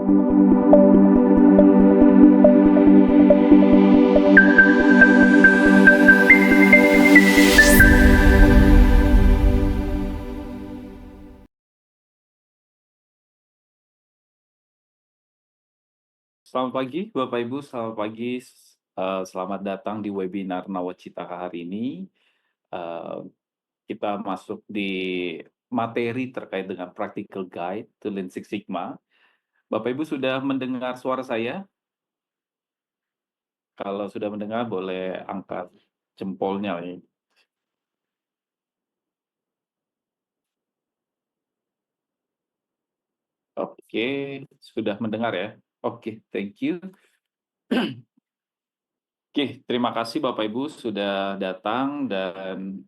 Selamat pagi Bapak Ibu, selamat pagi, selamat datang di webinar Nawacita hari ini. Eee, kita masuk di materi terkait dengan practical guide to Lean Six Sigma. Bapak Ibu sudah mendengar suara saya? Kalau sudah mendengar boleh angkat jempolnya ya. Oke, sudah mendengar ya? Oke, thank you. Oke, terima kasih Bapak Ibu sudah datang dan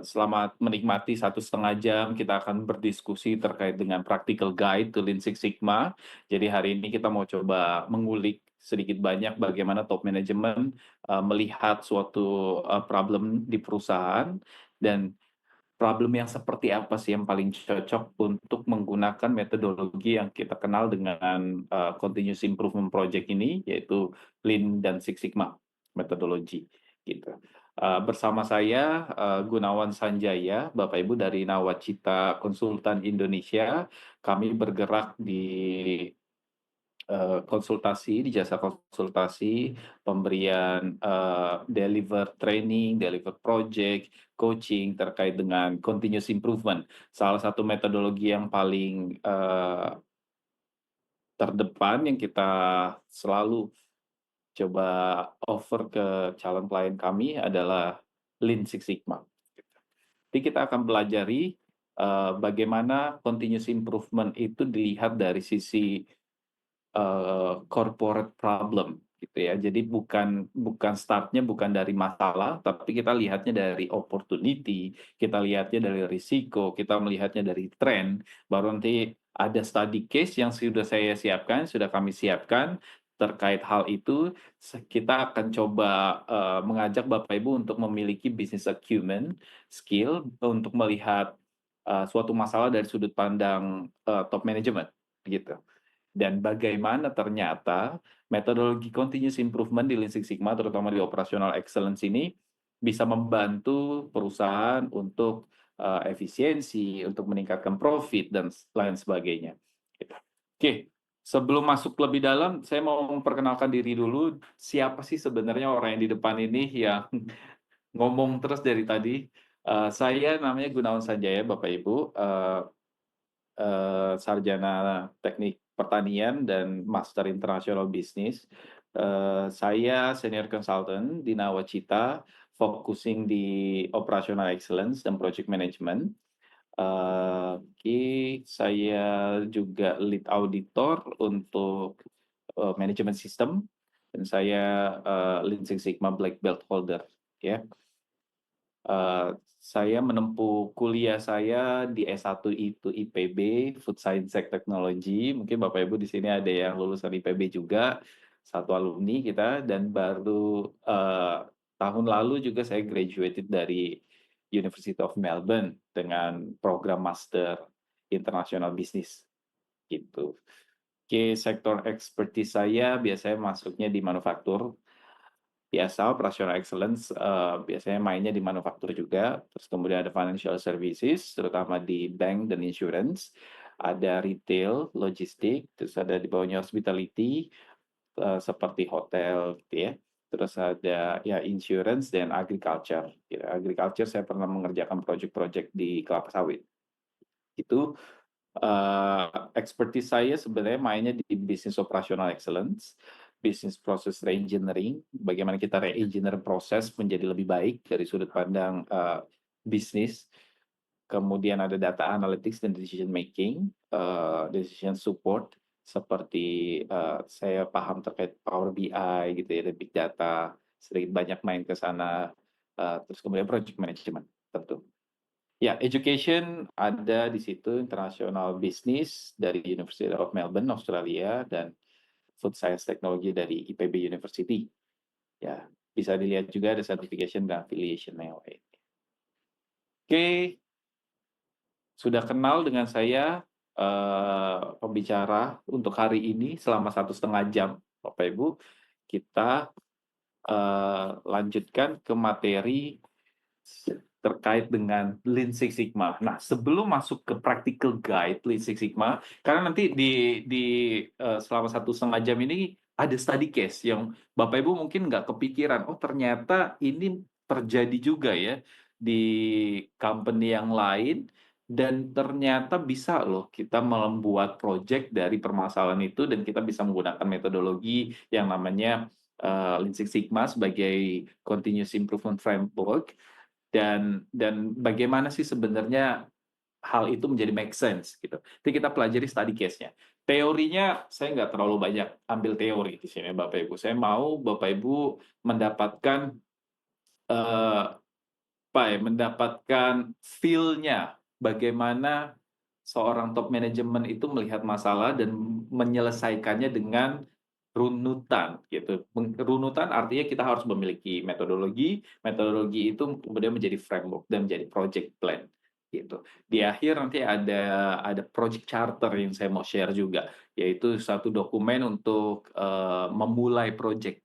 selamat menikmati 1,5 jam kita akan berdiskusi terkait dengan practical guide to Lean Six Sigma. Jadi hari ini kita mau coba mengulik sedikit banyak bagaimana top management melihat suatu problem di perusahaan dan problem yang seperti apa sih yang paling cocok untuk menggunakan metodologi yang kita kenal dengan continuous improvement project ini, yaitu Lean dan Six Sigma metodologi gitu. Bersama saya Gunawan Sanjaya, Bapak Ibu dari Nawacita Konsultan Indonesia. Kami bergerak di konsultasi, di jasa konsultasi, pemberian deliver training, deliver project, coaching terkait dengan continuous improvement. Salah satu metodologi yang paling terdepan yang kita selalu coba offer ke calon klien kami adalah Lean Six Sigma. Jadi kita akan pelajari bagaimana continuous improvement itu dilihat dari sisi corporate problem gitu ya. Jadi bukan startnya bukan dari masalah, tapi kita lihatnya dari opportunity, kita lihatnya dari risiko, kita melihatnya dari tren, baru nanti ada study case yang sudah kami siapkan terkait hal itu. Kita akan coba mengajak Bapak Ibu untuk memiliki business acumen, skill untuk melihat suatu masalah dari sudut pandang top management gitu. Dan bagaimana ternyata metodologi continuous improvement di Lean Six Sigma, terutama di operational excellence ini, bisa membantu perusahaan untuk efisiensi, untuk meningkatkan profit, dan lain sebagainya. Gitu. Oke, sebelum masuk lebih dalam, saya mau memperkenalkan diri dulu. Siapa sih sebenarnya orang yang di depan ini yang ngomong terus dari tadi? Saya namanya Gunawan Sanjaya, Bapak Ibu. Sarjana Teknik Pertanian dan Master International Business. Saya senior consultant di Nawacita, focusing di operational excellence dan project management. Saya juga lead auditor untuk manajemen sistem dan saya Lean Six Sigma Black Belt holder. Ya. Saya menempuh kuliah saya di S1 itu IPB, Food Science and Technology. Mungkin Bapak Ibu di sini ada yang lulusan IPB juga, satu alumni kita, dan baru tahun lalu juga saya graduated dari University of Melbourne dengan program Master International Business gitu. Oke, sektor expertise saya biasanya masuknya di manufaktur, biasa operational excellence biasanya mainnya di manufaktur juga, terus kemudian ada financial services terutama di bank dan insurance, ada retail, logistik, terus ada di bawahnya hospitality seperti hotel gitu ya. Terus ada ya insurance dan agriculture. Ya, agriculture saya pernah mengerjakan project-project di kelapa sawit. Itu expertise saya sebenarnya mainnya di business operational excellence, business process reengineering, bagaimana kita re-engineer proses menjadi lebih baik dari sudut pandang bisnis. Kemudian ada data analytics dan decision making, decision support, seperti saya paham terkait Power BI gitu ya, dan big data, sedikit banyak main ke sana. Terus kemudian project management tentu. Ya, education ada di situ, international business dari University of Melbourne, Australia, dan food science technology dari IPB University. Ya, bisa dilihat juga ada certification dan affiliation yang lain. Oke, sudah kenal dengan saya. pembicara untuk hari ini selama 1,5 jam, Bapak Ibu. Kita lanjutkan ke materi terkait dengan Lean Six Sigma. Nah, sebelum masuk ke practical guide Lean Six Sigma, karena nanti selama 1,5 jam ini ada study case yang Bapak Ibu mungkin nggak kepikiran, oh ternyata ini terjadi juga ya di company yang lain, dan ternyata bisa loh kita membuat project dari permasalahan itu, dan kita bisa menggunakan metodologi yang namanya Lean Six Sigma sebagai continuous improvement framework, dan bagaimana sih sebenarnya hal itu menjadi make sense gitu. Jadi kita pelajari study case-nya. Teorinya saya nggak terlalu banyak ambil teori di sini Bapak Ibu. Saya mau Bapak Ibu mendapatkan eh, mendapatkan feel-nya bagaimana seorang top manajemen itu melihat masalah dan menyelesaikannya dengan runutan gitu. Runutan artinya kita harus memiliki metodologi, metodologi itu kemudian menjadi framework dan menjadi project plan gitu. Di akhir nanti ada project charter yang saya mau share juga, yaitu satu dokumen untuk memulai project.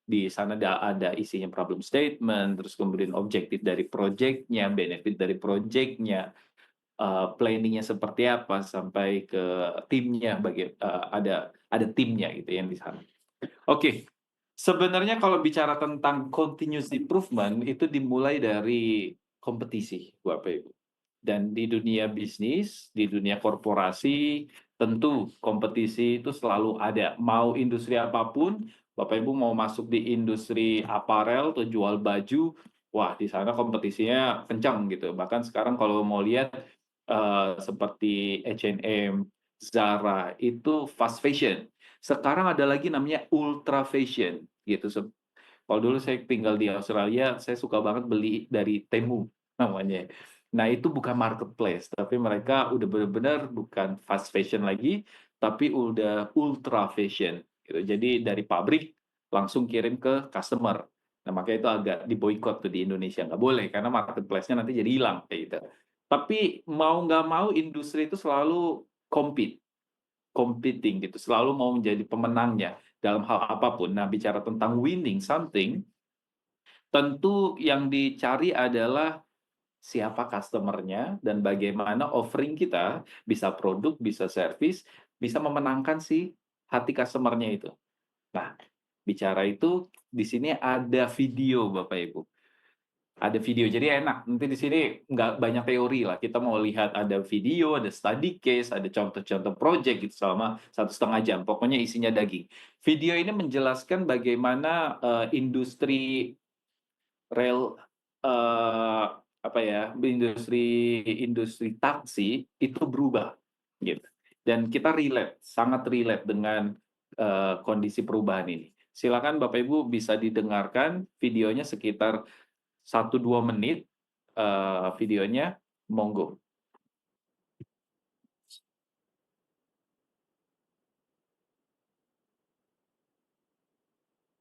Di sana ada isinya problem statement, terus kemudian objektif dari project-nya, benefit dari project-nya, planning-nya seperti apa, sampai ke timnya, ada timnya gitu yang di sana. Oke, sebenarnya kalau bicara tentang continuous improvement itu dimulai dari kompetisi, Bapak Ibu. Dan di dunia bisnis, di dunia korporasi, tentu kompetisi itu selalu ada. Mau industri apapun, Bapak Ibu mau masuk di industri aparel atau jual baju, wah di sana kompetisinya kencang gitu. Bahkan sekarang kalau mau lihat seperti H&M, Zara itu fast fashion. Sekarang ada lagi namanya ultra fashion gitu. Kalau dulu saya tinggal di Australia, saya suka banget beli dari Temu namanya. Nah, itu bukan marketplace, tapi mereka udah benar-benar bukan fast fashion lagi, tapi udah ultra fashion gitu. Jadi dari pabrik langsung kirim ke customer. Nah, makanya itu agak diboikot tuh di Indonesia. Nggak boleh, karena marketplace-nya nanti jadi hilang kayak gitu. Tapi mau nggak mau industri itu selalu competing gitu, selalu mau menjadi pemenangnya dalam hal apapun. Nah, bicara tentang winning something, tentu yang dicari adalah siapa customer-nya dan bagaimana offering kita, bisa produk, bisa service, bisa memenangkan si hati customer-nya itu. Nah, bicara itu di sini ada video Bapak Ibu. Ada video, jadi enak. Nanti di sini nggak banyak teori lah. Kita mau lihat ada video, ada study case, ada contoh-contoh project gitu selama 1,5 jam. Pokoknya isinya daging. Video ini menjelaskan bagaimana industri rel apa ya, industri taksi itu berubah gitu. Dan kita relate, sangat relate dengan kondisi perubahan ini. Silakan Bapak Ibu bisa didengarkan videonya sekitar 1-2 menit videonya, monggo.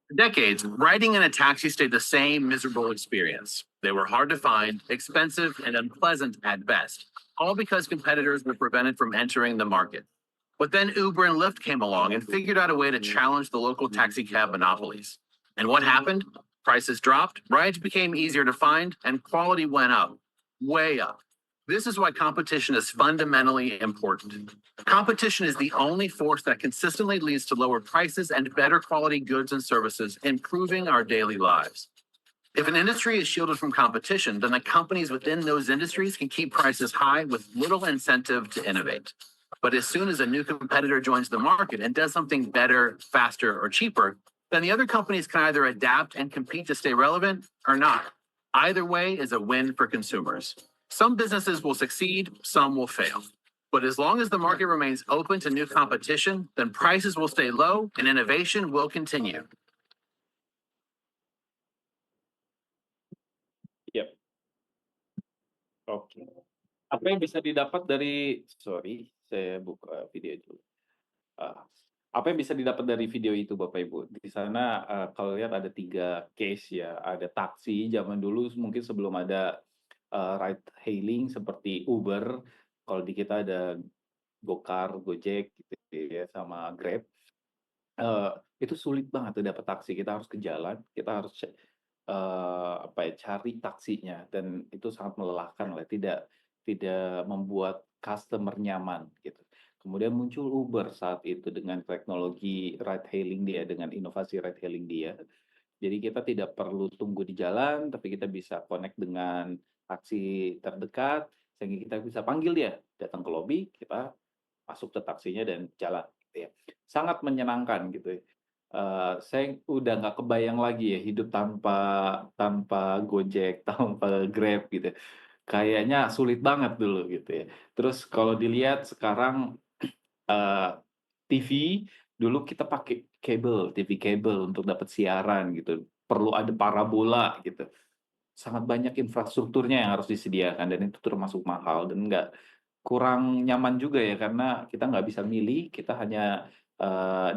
For decades, riding in a taxi stayed the same miserable experience. They were hard to find, expensive, and unpleasant at best, all because competitors were prevented from entering the market. But then Uber and Lyft came along and figured out a way to challenge the local taxi cab monopolies. And what happened? Prices dropped, rides became easier to find, and quality went up, way up. This is why competition is fundamentally important. Competition is the only force that consistently leads to lower prices and better quality goods and services, improving our daily lives. If an industry is shielded from competition, then the companies within those industries can keep prices high with little incentive to innovate. But as soon as a new competitor joins the market and does something better, faster, or cheaper, then the other companies can either adapt and compete to stay relevant or not. Either way is a win for consumers. Some businesses will succeed, some will fail. But as long as the market remains open to new competition, then prices will stay low and innovation will continue. Yep. Oke. Apa yang bisa didapat dari, sorry, saya buka video dulu. Apa yang bisa didapat dari video itu Bapak Ibu? Di sana kalau lihat ada 3 case ya, ada taksi zaman dulu mungkin sebelum ada ride hailing seperti Uber, kalau di kita ada Gokar, Gojek gitu ya, sama Grab, eee, itu sulit banget tuh dapat taksi. Kita harus ke jalan, kita harus apa ya, cari taksinya dan itu sangat melelahkan lah, tidak membuat customer nyaman gitu. Kemudian muncul Uber saat itu dengan teknologi ride hailing dia, dengan inovasi ride hailing dia. Jadi kita tidak perlu tunggu di jalan, tapi kita bisa connect dengan taksi terdekat, sehingga kita bisa panggil dia, datang ke lobi, kita masuk ke taksinya dan jalan gitu ya. Sangat menyenangkan gitu ya. Saya udah nggak kebayang lagi ya hidup tanpa tanpa Gojek, tanpa Grab gitu. Kayaknya sulit banget dulu gitu ya. Terus kalau dilihat sekarang, eee, TV, dulu kita pakai kabel, TV kabel untuk dapat siaran gitu, perlu ada parabola gitu. Sangat banyak infrastrukturnya yang harus disediakan dan itu termasuk mahal dan kurang nyaman juga ya karena kita nggak bisa milih, kita hanya,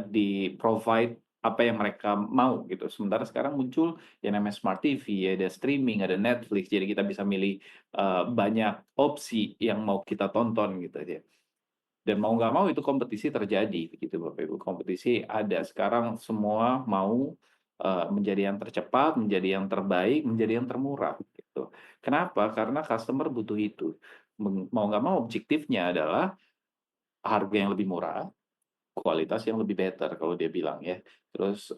di-provide apa yang mereka mau gitu. Sementara sekarang muncul yang namanya smart TV, ada streaming, ada Netflix, jadi kita bisa milih, banyak opsi yang mau kita tonton gitu aja. Dan mau nggak mau itu kompetisi terjadi gitu Bapak Ibu, kompetisi ada. Sekarang semua mau, menjadi yang tercepat, menjadi yang terbaik, menjadi yang termurah gitu. Kenapa? Karena customer butuh itu. Mau nggak mau objektifnya adalah harga yang lebih murah, kualitas yang lebih better kalau dia bilang ya. Terus,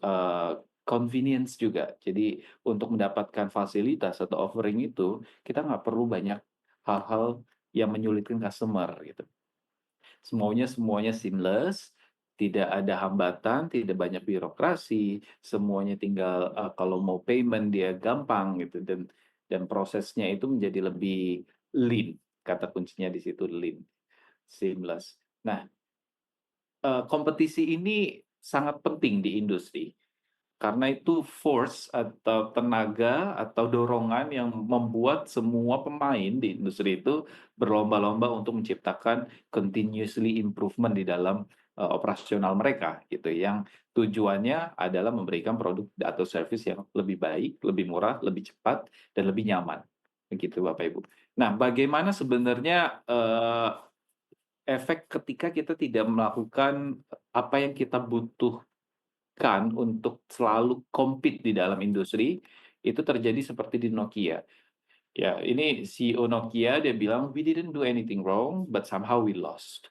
convenience juga. Jadi untuk mendapatkan fasilitas atau offering itu, kita nggak perlu banyak hal-hal yang menyulitkan customer gitu. Semuanya seamless, tidak ada hambatan, tidak banyak birokrasi, semuanya tinggal, kalau mau payment dia gampang gitu dan prosesnya itu menjadi lebih lean, kata kuncinya di situ lean, seamless. Nah, kompetisi ini sangat penting di industri. Karena itu force atau tenaga atau dorongan yang membuat semua pemain di industri itu berlomba-lomba untuk menciptakan continuously improvement di dalam, operasional mereka gitu, yang tujuannya adalah memberikan produk atau service yang lebih baik, lebih murah, lebih cepat, dan lebih nyaman, begitu Bapak Ibu. Nah, bagaimana sebenarnya, efek ketika kita tidak melakukan apa yang kita butuhkan untuk selalu compete di dalam industri, itu terjadi seperti di Nokia. Ya, ini CEO Nokia dia bilang, "We didn't do anything wrong, but somehow we lost."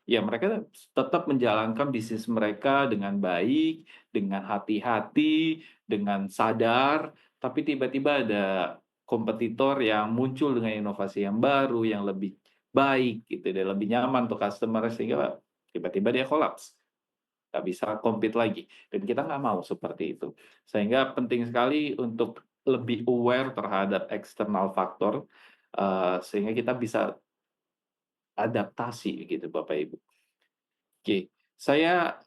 Ya, mereka tetap menjalankan bisnis mereka dengan baik, dengan hati-hati, dengan sadar, tapi tiba-tiba ada kompetitor yang muncul dengan inovasi yang baru, yang lebih baik gitu, dan lebih nyaman untuk customer sehingga tiba-tiba dia kolaps, nggak bisa compete lagi, dan kita nggak mau seperti itu. Sehingga penting sekali untuk lebih aware terhadap eksternal faktor, sehingga kita bisa adaptasi gitu Bapak Ibu. Oke, saya,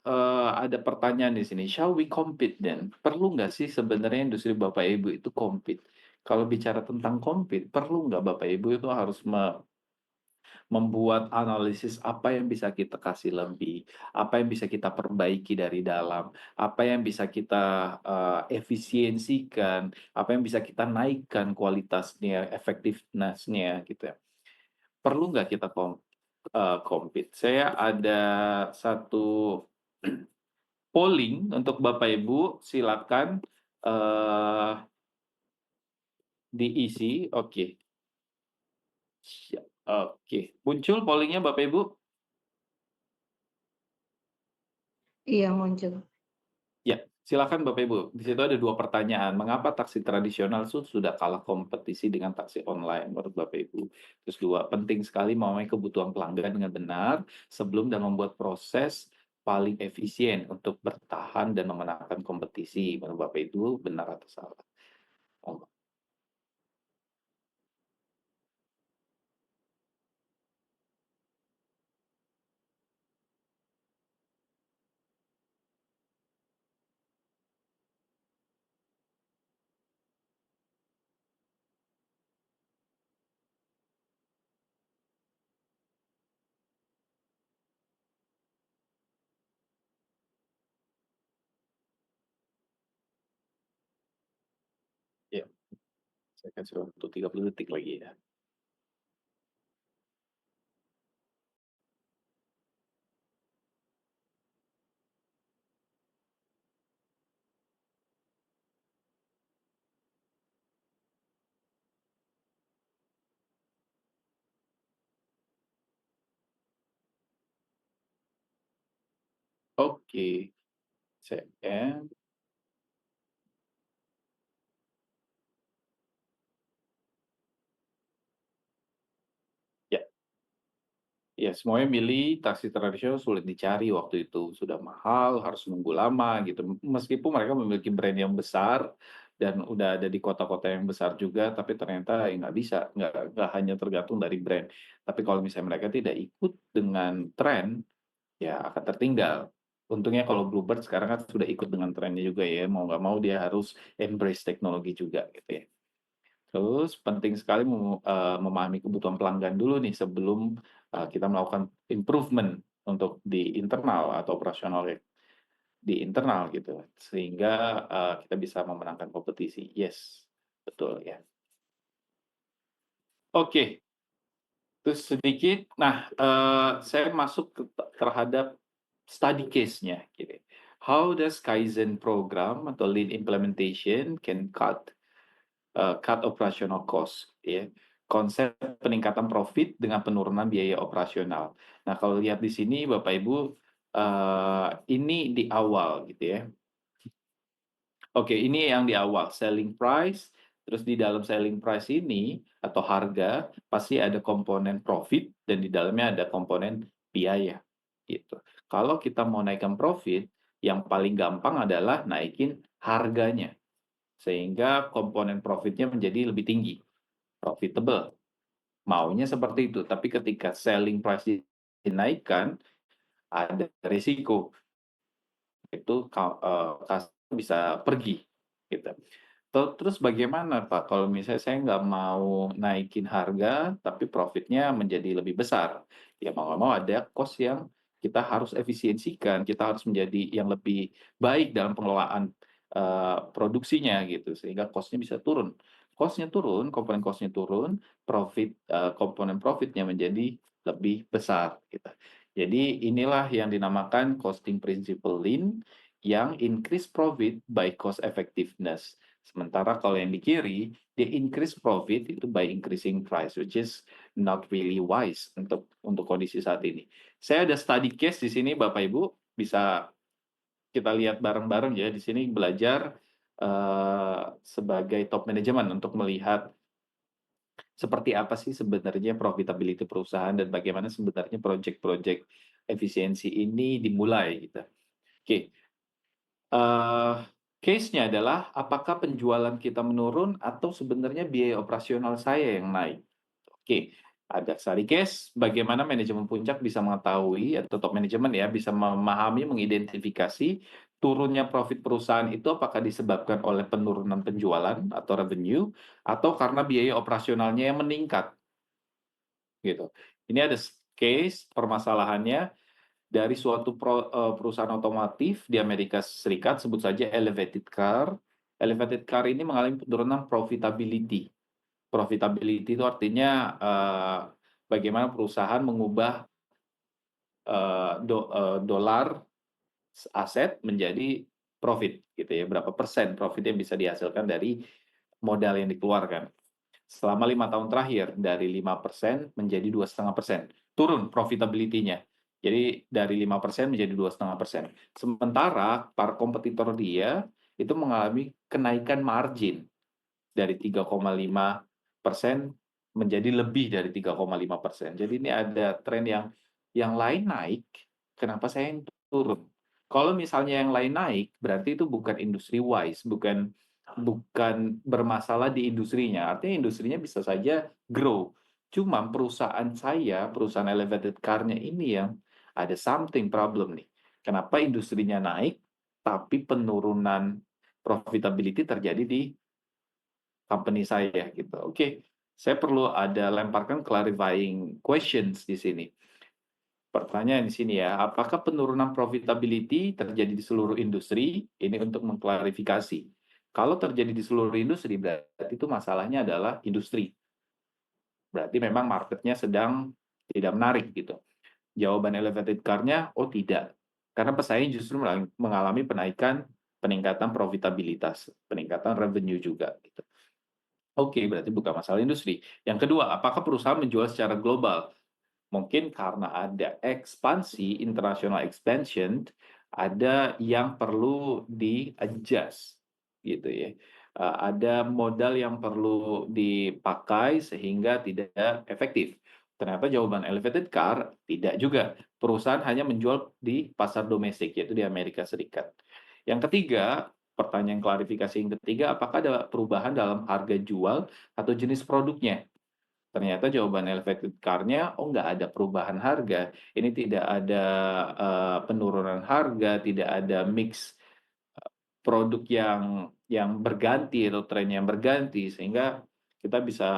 ada pertanyaan di sini, shall we compete then? Perlu nggak sih sebenarnya industri Bapak Ibu itu compete? Kalau bicara tentang compete, perlu nggak Bapak Ibu itu harus membuat analisis apa yang bisa kita kasih lebih, apa yang bisa kita perbaiki dari dalam, apa yang bisa kita, efisiensikan, apa yang bisa kita naikkan kualitasnya, effectiveness-nya gitu ya. Perlu nggak kita compete? Saya ada satu polling untuk Bapak Ibu, silakan, eee, diisi. Oke, oke. Muncul polling Bapak Ibu? Iya muncul. Ya, silakan Bapak Ibu. Di situ ada 2 pertanyaan, mengapa taksi tradisional sudah kalah kompetisi dengan taksi online menurut Bapak Ibu? Terus 2, penting sekali memenuhi kebutuhan pelanggan dengan benar sebelum dan membuat proses paling efisien untuk bertahan dan memenangkan kompetisi. Menurut Bapak Ibu benar atau salah? Oh, ya, saya kasih waktu 30 detik lagi ya. Oke, saya ya. Ya, semuanya milih taksi tradisional sulit dicari waktu itu, sudah mahal, harus nunggu lama gitu. Meskipun mereka memiliki brand yang besar dan udah ada di kota-kota yang besar juga, tapi ternyata ya nggak bisa, nggak hanya tergantung dari brand. Tapi kalau misalnya mereka tidak ikut dengan tren, ya akan tertinggal. Untungnya kalau Bluebird sekarang kan sudah ikut dengan trennya juga ya, mau nggak mau dia harus embrace teknologi juga gitu ya. Terus penting sekali memahami kebutuhan pelanggan dulu nih sebelum, kita melakukan improvement untuk di internal atau operasional ya, di internal gitu, sehingga, kita bisa memenangkan kompetisi. Yes, betul ya. Oke, terus sedikit, nah, saya masuk terhadap study case-nya gitu. How does Kaizen program atau lean implementation can cut operational cost ya. Konsep peningkatan profit dengan penurunan biaya operasional. Nah, kalau lihat di sini Bapak Ibu, ini di awal gitu ya. Oke, ini yang di awal, selling price, terus di dalam selling price ini atau harga pasti ada komponen profit dan di dalamnya ada komponen biaya gitu. Kalau kita mau naikkan profit, yang paling gampang adalah naikin harganya sehingga komponen profitnya menjadi lebih tinggi, profitable. Maunya seperti itu, tapi ketika selling price dinaikkan, ada risiko, itu customer bisa pergi, gitu. Terus bagaimana Pak, kalau misalnya saya nggak mau naikin harga, tapi profitnya menjadi lebih besar? Ya mau nggak mau ada cost yang kita harus efisiensikan, kita harus menjadi yang lebih baik dalam pengelolaan, produksinya gitu, sehingga cost-nya bisa turun. Cost-nya turun, komponen cost-nya turun, komponen profitnya menjadi lebih besar, gitu. Jadi inilah yang dinamakan costing principle lean, yang increase profit by cost effectiveness. Sementara kalau yang di kiri, dia increase profit itu by increasing price, which is not really wise untuk kondisi saat ini. Saya ada study case di sini, Bapak Ibu, bisa kita lihat bareng-bareng ya. Di sini belajar sebagai top management untuk melihat seperti apa sih sebenarnya profitability perusahaan dan bagaimana sebenarnya project-project efisiensi ini dimulai gitu. Oke, Eee, case-nya adalah apakah penjualan kita menurun atau sebenarnya biaya operasional saya yang naik? Oke, ada study case bagaimana manajemen puncak bisa mengetahui atau top manajemen ya, bisa memahami, mengidentifikasi turunnya profit perusahaan itu apakah disebabkan oleh penurunan penjualan atau revenue, atau karena biaya operasionalnya yang meningkat, gitu. Ini ada case permasalahannya dari suatu perusahaan otomotif di Amerika Serikat, sebut saja Elevated Car. Elevated Car ini mengalami penurunan profitability. Profitability itu artinya, bagaimana perusahaan mengubah, dolar aset menjadi profit gitu ya, berapa persen profit yang bisa dihasilkan dari modal yang dikeluarkan. Selama 5 tahun terakhir, dari 5% menjadi 2,5%, turun profitability-nya. Jadi dari 5% menjadi 2,5%. Sementara para kompetitor dia itu mengalami kenaikan margin dari 3,5% menjadi lebih dari 3,5%. Jadi ini ada tren yang lain naik, kenapa saya yang turun? Kalau misalnya yang lain naik, berarti itu bukan industri wise, bukan bukan bermasalah di industrinya. Artinya industrinya bisa saja grow. Cuma perusahaan saya, perusahaan elevated car-nya ini yang ada something problem nih. Kenapa industrinya naik, tapi penurunan profitability terjadi di company saya gitu. Oke, saya perlu ada lemparkan clarifying questions di sini. Pertanyaan di sini ya, apakah penurunan profitability terjadi di seluruh industri? Ini untuk mengklarifikasi. Kalau terjadi di seluruh industri, berarti itu masalahnya adalah industri. Berarti memang marketnya sedang tidak menarik gitu. Jawaban elevated car-nya, oh tidak. Karena pesaing justru mengalami peningkatan profitabilitas, peningkatan revenue juga gitu. Oke, berarti bukan masalah industri. Yang kedua, apakah perusahaan menjual secara global? Mungkin karena ada ekspansi, international expansion, ada yang perlu di-adjust gitu ya. Ada modal yang perlu dipakai sehingga tidak efektif. Ternyata jawaban elevated car tidak juga. Perusahaan hanya menjual di pasar domestik, yaitu di Amerika Serikat. Yang ketiga, pertanyaan klarifikasi yang ketiga, apakah ada perubahan dalam harga jual atau jenis produknya? Ternyata jawaban elevated car-nya, oh nggak ada perubahan harga. Ini tidak ada penurunan harga, tidak ada mix produk yang berganti atau tren yang berganti, sehingga kita bisa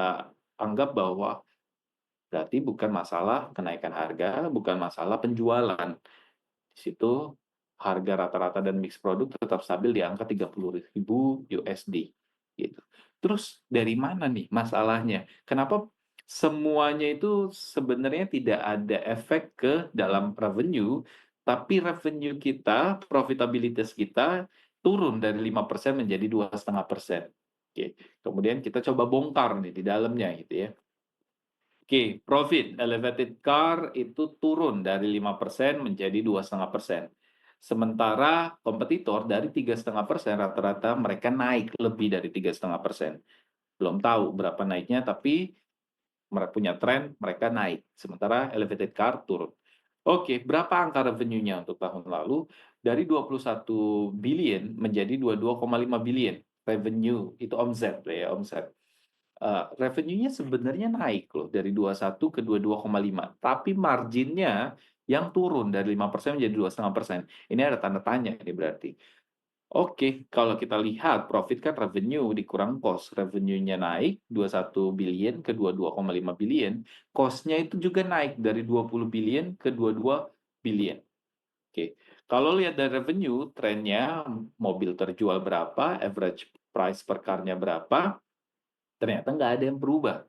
anggap bahwa berarti bukan masalah kenaikan harga, bukan masalah penjualan. Di situ harga rata-rata dan mix produk tetap stabil di angka 30.000 USD gitu. Terus dari mana nih masalahnya? Kenapa semuanya itu sebenarnya tidak ada efek ke dalam revenue, tapi revenue kita, profitabilitas kita turun dari 5% menjadi 2,5%. Oke, kemudian kita coba bongkar nih di dalamnya gitu ya. Oke, profit elevated car itu turun dari 5% menjadi 2,5%. Sementara kompetitor dari 3,5% rata-rata mereka naik lebih dari 3,5%. Belum tahu berapa naiknya, tapi mereka punya tren, mereka naik. Sementara elevated car turun. Oke, berapa angka revenue-nya untuk tahun lalu? Dari 21 billion menjadi 22,5 billion. Revenue, itu omset ya, omset. Revenue-nya sebenarnya naik loh dari 21 ke 22,5, tapi marginnya yang turun dari 5% menjadi 2,5%. Ini ada tanda tanya ini berarti. Oke, kalau kita lihat profit kan revenue dikurang cost, revenue-nya naik 21 billion ke 22,5 billion, cost-nya itu juga naik dari 20 billion ke 22 billion. Oke, kalau lihat dari revenue, trennya mobil terjual berapa, average price per car-nya berapa, ternyata nggak ada yang berubah.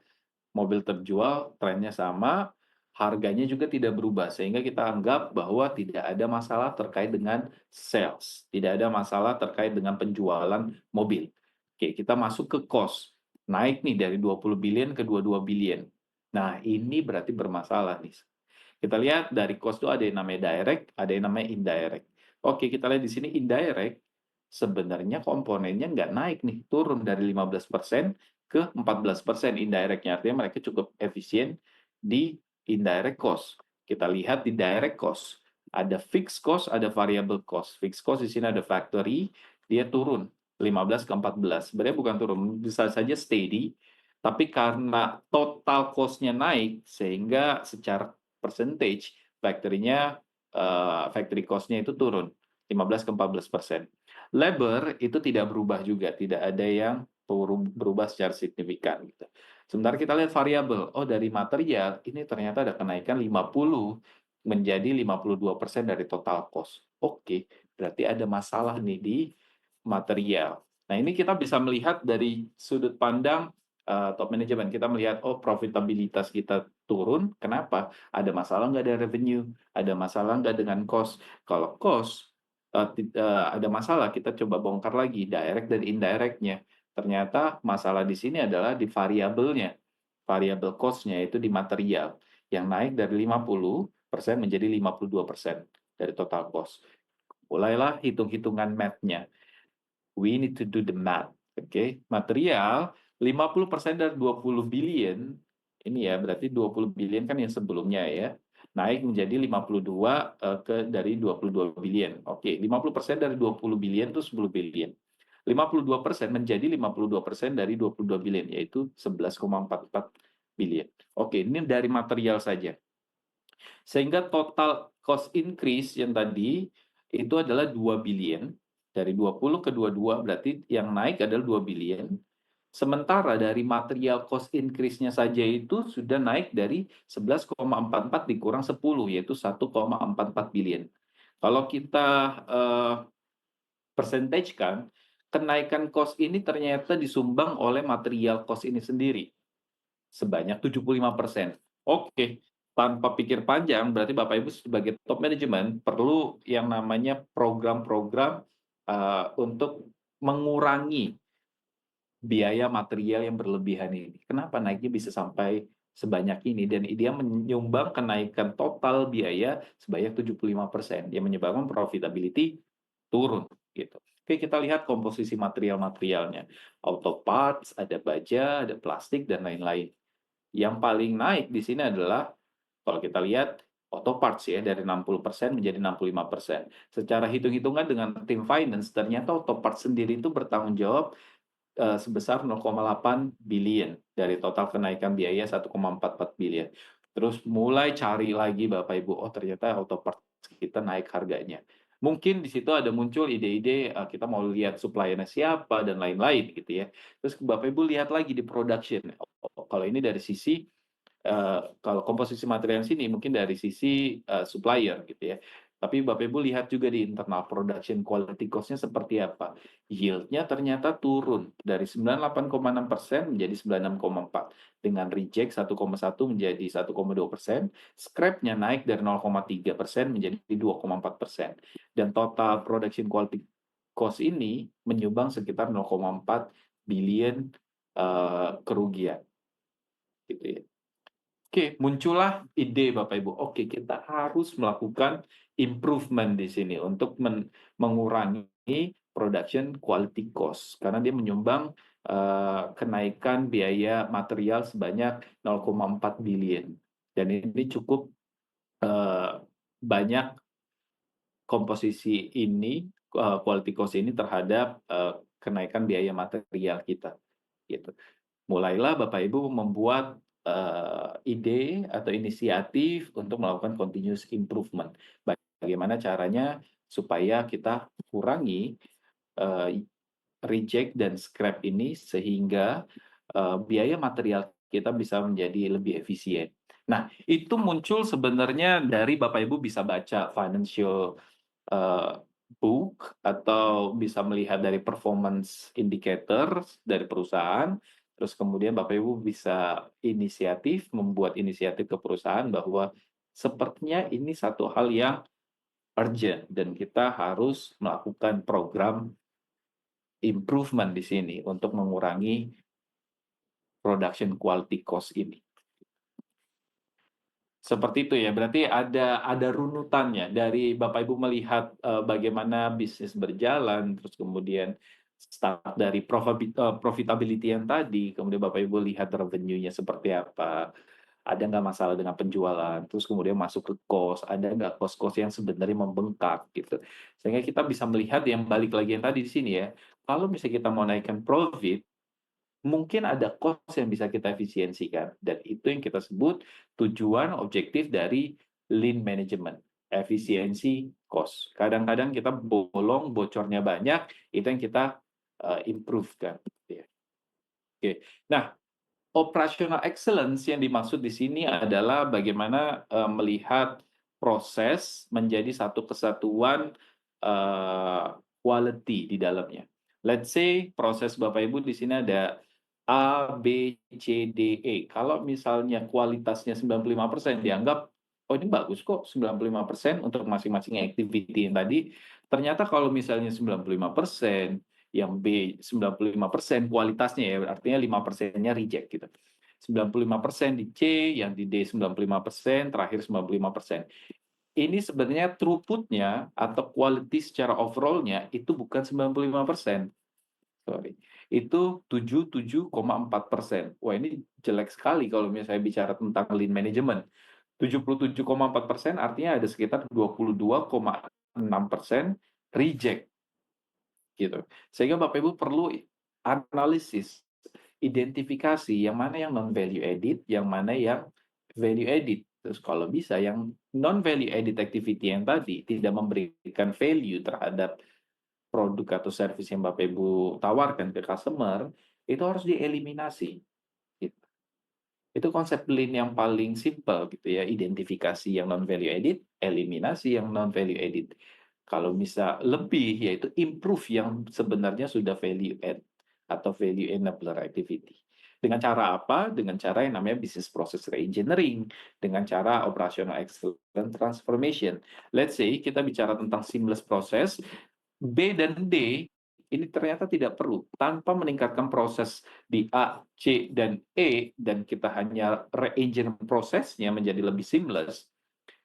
Mobil terjual, trennya sama, harganya juga tidak berubah. Sehingga kita anggap bahwa tidak ada masalah terkait dengan sales. Tidak ada masalah terkait dengan penjualan mobil. Oke, kita masuk ke cost. Naik nih dari 20 billion ke 22 billion. Nah, ini berarti bermasalah nih. Kita lihat dari cost itu ada yang namanya direct, ada yang namanya indirect. Oke, kita lihat di sini indirect, sebenarnya komponennya nggak naik nih, turun dari 15% ke 14% indirectnya. Artinya mereka cukup efisien di indirect cost. Kita lihat di direct cost. Ada fixed cost, ada variable cost. Fixed cost di sini ada factory, dia turun 15 ke 14. Sebenarnya bukan turun, bisa saja steady, tapi karena total cost-nya naik, sehingga secara percentage factory-nya, factory cost-nya itu turun 15 ke 14%. Labor itu tidak berubah juga, tidak ada yang berubah secara signifikan gitu. Sementara kita lihat variabel, oh dari material ini ternyata ada kenaikan 50 menjadi 52% dari total cost. Oke, berarti ada masalah nih di material. Nah, ini kita bisa melihat dari sudut pandang top management. Kita melihat, oh profitabilitas kita turun, kenapa? Ada masalah nggak ada revenue? Ada masalah nggak dengan cost? Kalau cost, ada masalah, kita coba bongkar lagi direct dan indirect-nya. Ternyata masalah di sini adalah di variabelnya. Variabel cost-nya itu di material yang naik dari 50% menjadi 52% dari total cost. Mulailah hitung-hitungan math-nya. We need to do the math. Oke, material 50% dari 20 billion, ini ya berarti 20 billion kan yang sebelumnya ya, naik menjadi 52 dari 22 billion. Oke, 50% dari 20 billion itu 10 billion. 52% menjadi 52% dari 22 billion, yaitu 11,44 billion. Oke, ini dari material saja. Sehingga total cost increase yang tadi itu adalah 2 billion, dari 20 ke 22 berarti yang naik adalah 2 billion. Sementara dari material cost increase-nya saja itu sudah naik dari 11,44 dikurang 10, yaitu 1,44 billion. Kalau kita percentage kan, kenaikan cost ini ternyata disumbang oleh material cost ini sendiri sebanyak 75%. Oke, tanpa pikir panjang, berarti Bapak Ibu sebagai top management perlu yang namanya program-program untuk mengurangi biaya material yang berlebihan ini. Kenapa naiknya bisa sampai sebanyak ini dan dia menyumbang kenaikan total biaya sebanyak 75%, yang menyebabkan profitability turun gitu. Oke, kita lihat komposisi material-materialnya. Auto parts, ada baja, ada plastik dan lain-lain. Yang paling naik di sini adalah kalau kita lihat auto parts ya dari 60% menjadi 65%. Secara hitung-hitungan dengan tim finance ternyata auto parts sendiri itu bertanggung jawab sebesar 0,8 billion dari total kenaikan biaya 1,44 billion. Terus mulai cari lagi Bapak Ibu, oh ternyata auto parts kita naik harganya. Mungkin di situ ada muncul ide-ide kita mau lihat suppliernya siapa dan lain-lain gitu ya. Terus Bapak Ibu lihat lagi di production. Oh, kalau ini dari sisi kalau komposisi material sini mungkin dari sisi supplier gitu ya. Tapi Bapak Ibu lihat juga di internal production quality cost-nya seperti apa. Yield-nya ternyata turun dari 98,6% menjadi 96,4. Dengan reject 1,1 menjadi 1,2%, scrap-nya naik dari 0,3% menjadi 2,4%. Dan total production quality cost ini menyumbang sekitar 0,4 billion kerugian gitu ya. Oke, muncullah ide Bapak Ibu. Oke, kita harus melakukan improvement di sini untuk mengurangi production quality cost karena dia menyumbang kenaikan biaya material sebanyak 0,4 billion. Dan ini cukup banyak komposisi ini quality cost ini terhadap kenaikan biaya material kita gitu. Mulailah Bapak Ibu membuat ide atau inisiatif untuk melakukan continuous improvement. Bagaimana caranya supaya kita kurangi reject dan scrap ini sehingga biaya material kita bisa menjadi lebih efisien. Nah, itu muncul sebenarnya dari Bapak Ibu bisa baca financial book atau bisa melihat dari performance indicator dari perusahaan. Terus kemudian Bapak Ibu bisa membuat inisiatif ke perusahaan bahwa sepertinya ini satu hal yang urgent dan kita harus melakukan program improvement di sini untuk mengurangi production quality cost ini. Seperti itu ya, berarti ada runutannya dari Bapak Ibu melihat bagaimana bisnis berjalan, terus kemudian start dari profitability yang tadi, kemudian Bapak Ibu lihat revenue-nya seperti apa, ada nggak masalah dengan penjualan, terus kemudian masuk ke cost, ada nggak cost-cost yang sebenarnya membengkak gitu. Sehingga kita bisa melihat yang balik lagi yang tadi di sini ya, kalau misalnya kita mau naikkan profit, mungkin ada cost yang bisa kita efisiensikan dan itu yang kita sebut tujuan objektif dari lean management, efisiensi cost. Kadang-kadang kita bolong, bocornya banyak, itu yang kita improve kan. Oke. Nah, operational excellence yang dimaksud di sini adalah bagaimana melihat proses menjadi satu kesatuan quality di dalamnya. Let's say proses Bapak Ibu di sini ada A, B, C, D, E. Kalau misalnya kualitasnya 95% dianggap, oh ini bagus kok 95% untuk masing-masing activity yang tadi. Ternyata kalau misalnya 95%, yang B 95% kualitasnya ya, artinya 5%-nya reject gitu. 95% di C, yang di D 95%, terakhir 95%. Ini sebenarnya throughput-nya atau quality secara overall-nya itu bukan 95%. Sorry. Itu 77,4%. Wah, ini jelek sekali kalau misalnya saya bicara tentang lean management. 77,4% artinya ada sekitar 22,6% reject gitu. Sehingga Bapak Ibu perlu analisis, identifikasi yang mana yang non value added, yang mana yang value added. Terus kalau bisa yang non value added activity yang tadi tidak memberikan value terhadap produk atau service yang Bapak Ibu tawarkan ke customer, itu harus dieliminasi. Gitu. Itu konsep lean yang paling simple gitu ya, identifikasi yang non value added, eliminasi yang non value added. Kalau bisa lebih yaitu improve yang sebenarnya sudah value add atau value enabler activity. Dengan cara apa? Dengan cara yang namanya business process reengineering, dengan cara operational excellence transformation. Let's say kita bicara tentang seamless process, B dan D ini ternyata tidak perlu. Tanpa meningkatkan proses di A, C, dan E, dan kita hanya re-engine prosesnya menjadi lebih seamless,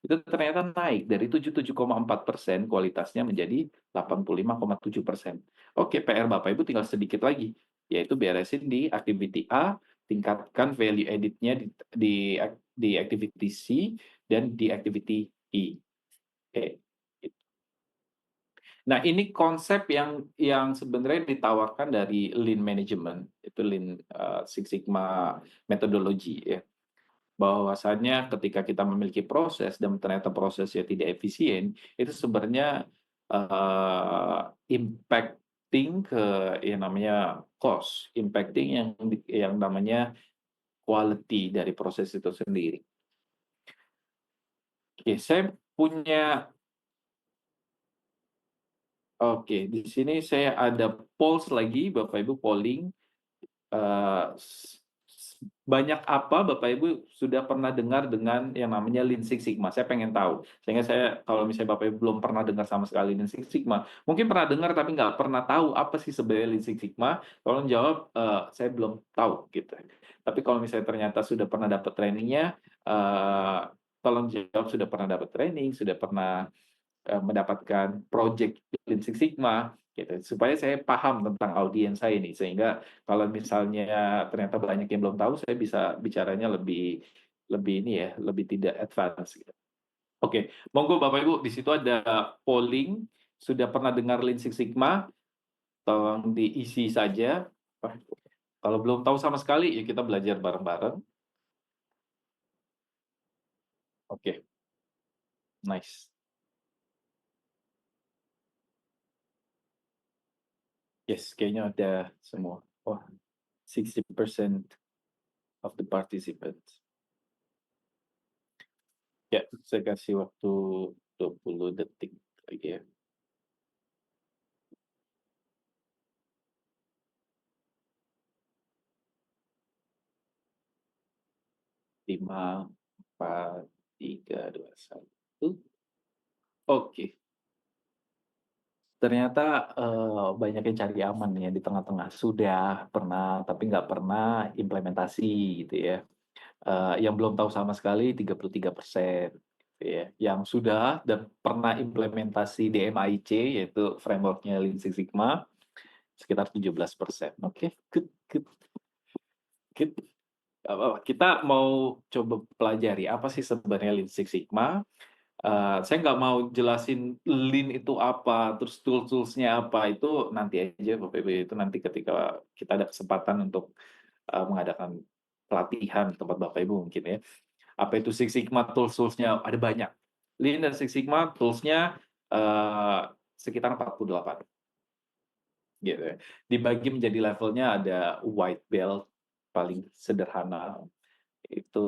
itu ternyata naik dari 77,4% kualitasnya menjadi 85,7%. Oke, PR Bapak Ibu tinggal sedikit lagi, yaitu beresin di activity A, tingkatkan value added-nya di activity C, dan di activity E. Oke. Nah, ini konsep yang sebenarnya ditawarkan dari Lean Management, itu Lean Six Sigma metodologi ya. Bahwasanya ketika kita memiliki proses dan ternyata prosesnya tidak efisien, itu sebenarnya impacting ke yang namanya cost, impacting yang namanya quality dari proses itu sendiri. Oke, saya punya Oke, di sini saya ada polls lagi, Bapak Ibu polling. Banyak apa Bapak Ibu sudah pernah dengar dengan yang namanya Lean Six Sigma? Saya pengen tahu. Sehingga saya, kalau misalnya Bapak Ibu belum pernah dengar sama sekali Lean Six Sigma, mungkin pernah dengar tapi nggak pernah tahu apa sih sebenarnya Lean Six Sigma, tolong jawab, saya belum tahu gitu. Tapi kalau misalnya ternyata sudah pernah dapat trainingnya, tolong jawab sudah pernah dapat training, sudah pernah mendapatkan project Lean Six Sigma, gitu. Supaya saya paham tentang audiens saya ini, sehingga kalau misalnya ternyata banyak yang belum tahu, saya bisa bicaranya lebih lebih ini ya, lebih tidak advance gitu. Oke, monggo Bapak Ibu, di situ ada polling, sudah pernah dengar Lean Six Sigma, tolong diisi saja. Kalau belum tahu sama sekali, ya kita belajar bareng-bareng. Oke, nice. Yes, kayaknya ada semua. Wah, 60% of the participants. Ya, saya kasih waktu 20 detik lagi ya. 5, 4, 3, 2, 1. Oke. Ternyata banyak yang cari aman ya di tengah-tengah. Sudah pernah, tapi nggak pernah implementasi gitu ya. Yang belum tahu sama sekali 33%. Ya. Yang sudah dan pernah implementasi DMAIC, yaitu framework-nya Lean Six Sigma, sekitar 17%. Oke, good, good, good. Kita mau coba pelajari apa sih sebenarnya Lean Six Sigma. Saya nggak mau jelasin Lean itu apa, terus tools-toolsnya apa, itu nanti aja Bapak Ibu, itu nanti ketika kita ada kesempatan untuk mengadakan pelatihan tempat Bapak Ibu mungkin ya. Apa itu Six Sigma, tools-toolsnya ada banyak. Lean dan Six Sigma tools-nya sekitar 48 gitu ya. Dibagi menjadi levelnya, ada white belt paling sederhana, itu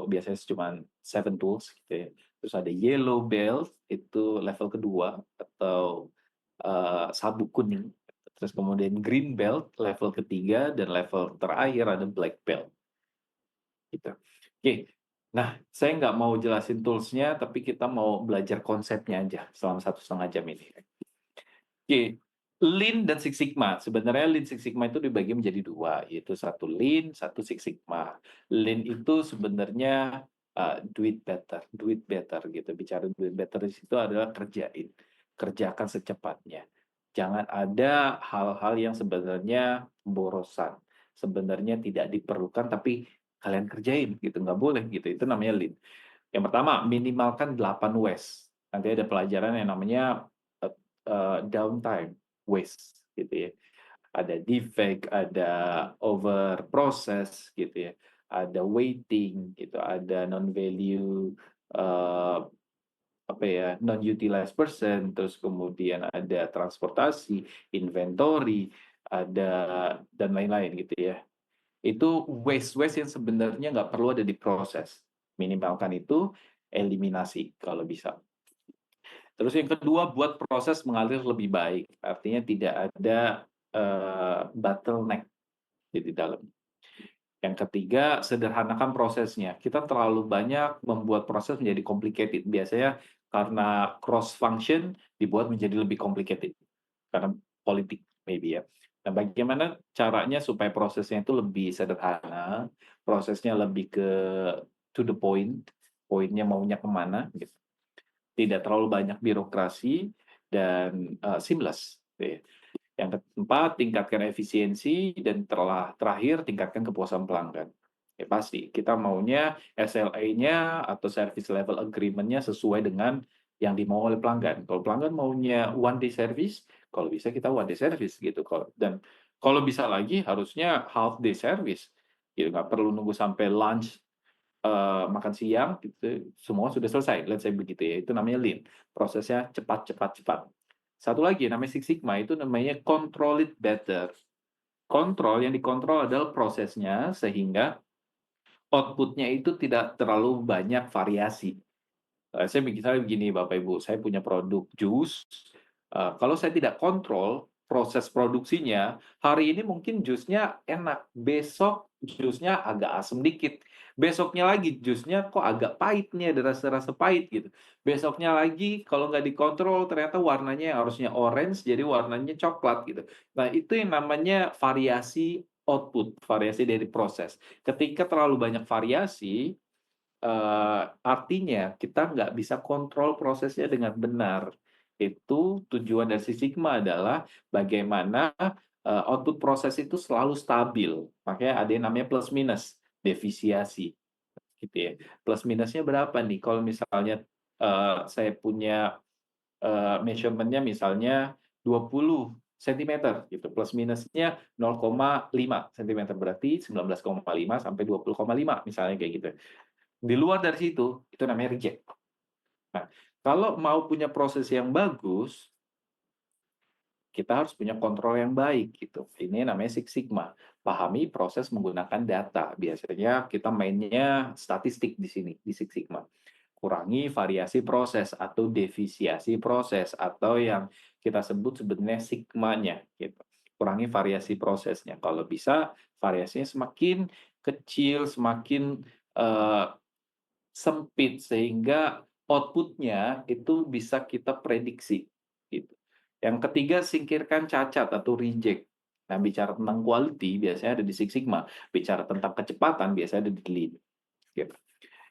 biasanya cuma 7 tools gitu ya. Terus ada yellow belt, itu level kedua atau sabuk kuning. Terus kemudian green belt level ketiga, dan level terakhir ada black belt. Gitu. Oke. Nah, saya nggak mau jelasin tools-nya, tapi kita mau belajar konsepnya aja selama 1,5 jam ini. Oke, Lean dan Six Sigma. Sebenarnya Lean Six Sigma itu dibagi menjadi dua, yaitu satu Lean, satu Six Sigma. Lean itu sebenarnya do it better gitu. Bicara do it better di situ adalah kerjakan secepatnya. Jangan ada hal-hal yang sebenarnya borosan, sebenarnya tidak diperlukan, tapi kalian kerjain gitu, nggak boleh gitu. Itu namanya Lean. Yang pertama, minimalkan 8 Ws. Nanti ada pelajaran yang namanya downtime, waste gitu ya. Ada defect, ada over process gitu ya. Ada waiting gitu, ada non value apa ya, non utilized person, terus kemudian ada transportasi, inventory, ada dan lain-lain gitu ya. Itu waste yang sebenarnya nggak perlu ada di proses. Minimalkan itu, eliminasi kalau bisa. Terus yang kedua, buat proses mengalir lebih baik. Artinya tidak ada bottleneck di dalam. Yang ketiga, sederhanakan prosesnya. Kita terlalu banyak membuat proses menjadi complicated. Biasanya karena cross function dibuat menjadi lebih complicated karena politik. maybe ya. Nah, bagaimana caranya supaya prosesnya itu lebih sederhana, prosesnya lebih ke to the point, poinnya maunya kemana gitu. Tidak terlalu banyak birokrasi dan, seamless, gitu ya. Yang keempat, tingkatkan efisiensi dan terakhir tingkatkan kepuasan pelanggan. Ya pasti, kita maunya SLA-nya atau service level agreement-nya sesuai dengan yang dimau oleh pelanggan. Kalau pelanggan maunya one day service, kalau bisa kita one day service gitu. Dan kalau bisa lagi harusnya half day service. Gitu, nggak perlu nunggu sampai lunch, makan siang gitu, semua sudah selesai, let's say begitu ya. Itu namanya lean, prosesnya cepat cepat cepat. Satu lagi namanya Six Sigma, itu namanya control it better. Kontrol, yang dikontrol adalah prosesnya sehingga output-nya itu tidak terlalu banyak variasi. Saya misalnya begini Bapak Ibu, saya punya produk jus, kalau saya tidak kontrol proses produksinya, hari ini mungkin jusnya enak, besok jusnya agak asam dikit, besoknya lagi jusnya kok agak pahit nih, ada rasa-rasa pahit gitu. Besoknya lagi kalau nggak dikontrol ternyata warnanya yang harusnya orange jadi warnanya coklat gitu. Nah, itu yang namanya variasi output, variasi dari proses. Ketika terlalu banyak variasi, artinya kita nggak bisa kontrol prosesnya dengan benar. Itu tujuan dari Six Sigma adalah bagaimana, output proses itu selalu stabil. Makanya ada yang namanya plus minus, defisiasi, gitu ya. Plus minusnya berapa nih? Kalau misalnya, saya punya, measurement-nya misalnya 20 sentimeter gitu, plus minusnya 0,5 sentimeter, berarti 19,5 sampai 20,5 misalnya kayak gitu. Di luar dari situ, itu namanya reject. Nah, kalau mau punya proses yang bagus, kita harus punya kontrol yang baik gitu. Ini namanya Six Sigma. Pahami proses menggunakan data. Biasanya kita mainnya statistik di sini di Six Sigma. Kurangi variasi proses atau defisiasi proses atau yang kita sebut sebenarnya sigmanya gitu. Kurangi variasi prosesnya. Kalau bisa variasinya semakin kecil, semakin eh, sempit sehingga output-nya itu bisa kita prediksi gitu. Yang ketiga, singkirkan cacat atau reject. Nah, bicara tentang quality biasanya ada di Six Sigma, bicara tentang kecepatan biasanya ada di Lean gitu.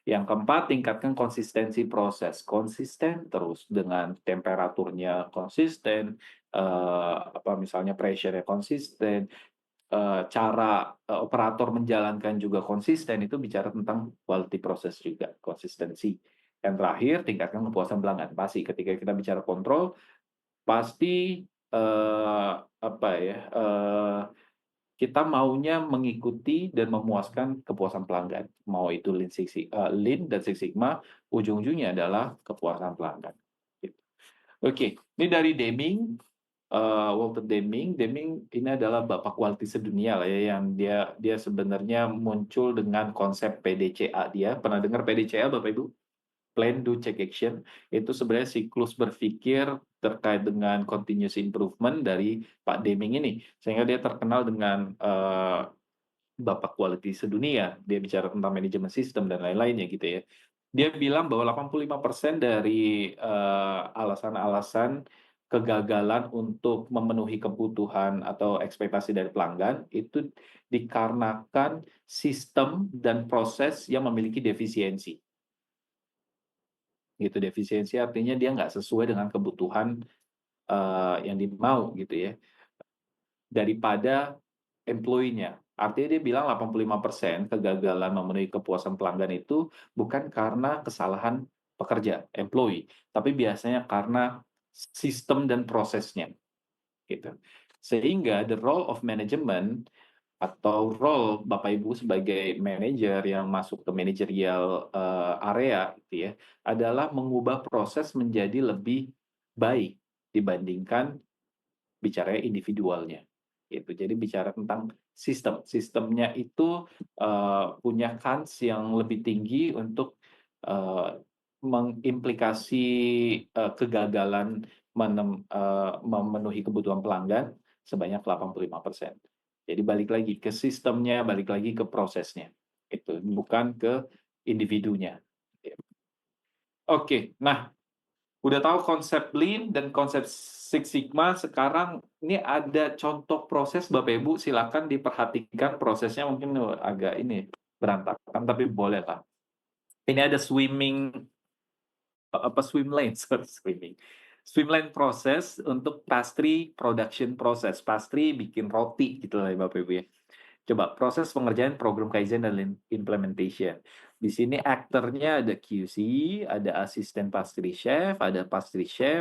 Yang keempat, tingkatkan konsistensi proses. Konsisten terus dengan temperaturnya konsisten, apa misalnya pressure-nya konsisten, cara operator menjalankan juga konsisten, itu bicara tentang quality process juga, konsistensi. Yang terakhir, tingkatkan kepuasan pelanggan. Pasti ketika kita bicara kontrol, pasti apa ya, kita maunya mengikuti dan memuaskan kepuasan pelanggan. Mau itu Lean dan Six Sigma, ujung-ujungnya adalah kepuasan pelanggan. Gitu. Oke, ini dari Deming, Walter Deming. Deming ini adalah bapak quality sedunia lah ya, yang dia sebenarnya muncul dengan konsep PDCA dia. Pernah dengar PDCA Bapak Ibu? Plan, Do, Check, Action. Itu sebenarnya siklus berpikir terkait dengan continuous improvement dari Pak Deming ini. Sehingga dia terkenal dengan bapak quality sedunia. Dia bicara tentang manajemen sistem dan lain-lainnya gitu ya. Dia bilang bahwa 85% dari alasan-alasan kegagalan untuk memenuhi kebutuhan atau ekspektasi dari pelanggan itu dikarenakan sistem dan proses yang memiliki defisiensi. Gitu, defisiensi artinya dia nggak sesuai dengan kebutuhan yang dimau gitu ya, daripada employee-nya. Artinya dia bilang 85% kegagalan memenuhi kepuasan pelanggan itu bukan karena kesalahan pekerja, employee, tapi biasanya karena sistem dan prosesnya, gitu. Sehingga the role of management atau role Bapak Ibu sebagai manajer yang masuk ke manajerial area gitu ya, adalah mengubah proses menjadi lebih baik dibandingkan bicara individualnya. Gitu. Jadi bicara tentang sistem. Sistemnya itu punya kans yang lebih tinggi untuk mengimplikasi kegagalan memenuhi kebutuhan pelanggan sebanyak 85%. Jadi balik lagi ke sistemnya, balik lagi ke prosesnya. Itu bukan ke individunya. Oke, nah udah tahu konsep Lean dan konsep Six Sigma sekarang ini ada contoh proses Bapak Ibu, silakan diperhatikan prosesnya, mungkin agak ini berantakan tapi boleh lah. Ini ada swim lane, sorry, swim lane proses untuk pastry production process. Pastry bikin roti gitu lah ya Bapak Ibu ya. Coba proses pengerjaan program Kaizen dan implementation. Di sini aktornya ada QC, ada asisten pastry chef,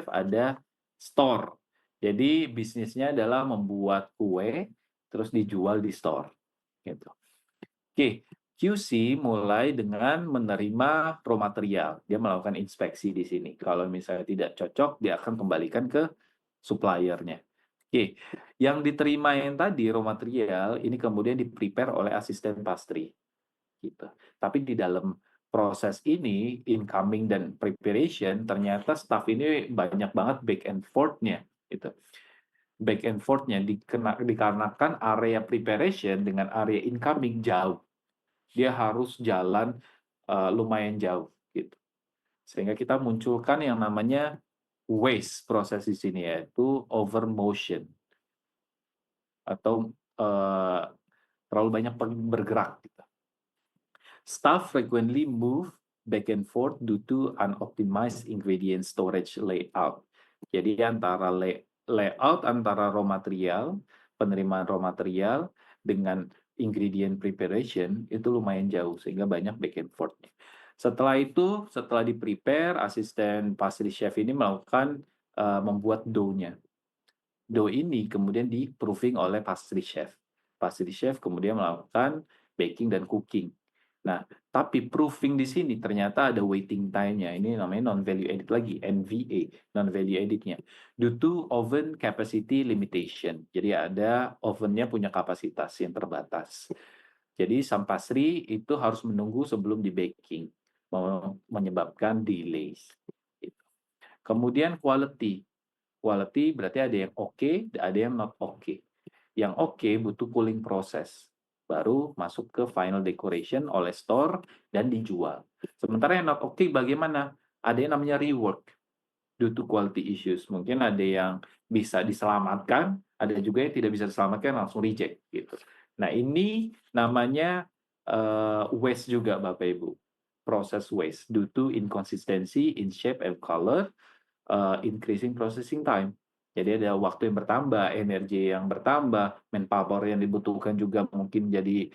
ada store. Jadi bisnisnya adalah membuat kue terus dijual di store gitu. Oke, QC mulai dengan menerima raw material. Dia melakukan inspeksi di sini. Kalau misalnya tidak cocok, dia akan kembalikan ke suppliernya. Oke, yang diterima yang tadi raw material ini kemudian di-prepare oleh asisten pastry. Gitu. Tapi di dalam proses ini, incoming dan preparation, ternyata staff ini banyak banget back and forth-nya. Gitu. Back and forth-nya dikarenakan area preparation dengan area incoming jauh. Dia harus jalan lumayan jauh gitu. Sehingga kita munculkan yang namanya waste proses di sini, yaitu over motion atau terlalu banyak bergerak gitu. Staff frequently move back and forth due to unoptimized ingredient storage layout. Jadi antara layout antara raw material, penerimaan raw material dengan ingredient preparation itu lumayan jauh sehingga banyak back and forth. Setelah itu, setelah di-prepare, asisten pastry chef ini melakukan membuat dough-nya. Dough ini kemudian di-proofing oleh pastry chef. Pastry chef kemudian melakukan baking dan cooking. Nah, tapi proofing di sini ternyata ada waiting time-nya. Ini namanya non-value added lagi, NVA, non-value added-nya. Due to oven capacity limitation. Jadi ada ovennya punya kapasitas yang terbatas. Jadi sang pastry itu harus menunggu sebelum di-baking, menyebabkan delays. Kemudian quality. Quality berarti ada yang oke, ada yang not oke. Yang oke butuh cooling process, baru masuk ke final decoration oleh store dan dijual. Sementara yang not oke bagaimana? Ada yang namanya rework due to quality issues. Mungkin ada yang bisa diselamatkan, ada juga yang tidak bisa diselamatkan langsung reject gitu. Nah, ini namanya waste juga Bapak Ibu. Process waste due to inconsistency in shape and color, increasing processing time. Jadi ada waktu yang bertambah, energi yang bertambah, manpower yang dibutuhkan juga mungkin jadi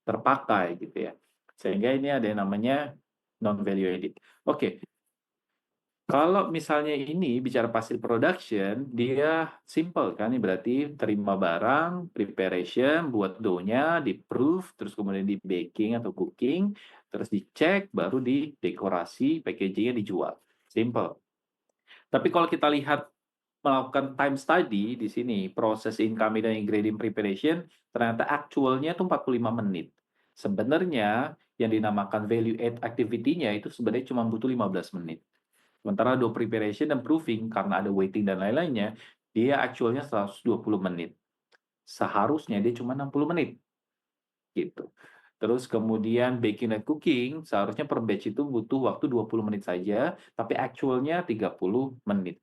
terpakai gitu ya. Sehingga ini ada yang namanya non value added. Oke. Kalau misalnya ini bicara pastry production, dia simple kan, ini berarti terima barang, preparation, buat dough-nya, di-proof, terus kemudian di-baking atau cooking, terus dicek, baru di-dekorasi, packaging-nya dijual. Simple. Tapi kalau kita lihat melakukan time study di sini, proses incoming dan ingredient preparation, ternyata actualnya itu 45 menit. Sebenarnya yang dinamakan value add activity-nya itu sebenarnya cuma butuh 15 menit. Sementara dough preparation dan proofing karena ada waiting dan lain-lainnya, dia actualnya 120 menit. Seharusnya dia cuma 60 menit. Gitu. Terus kemudian baking dan cooking, seharusnya per batch itu butuh waktu 20 menit saja, tapi actualnya 30 menit.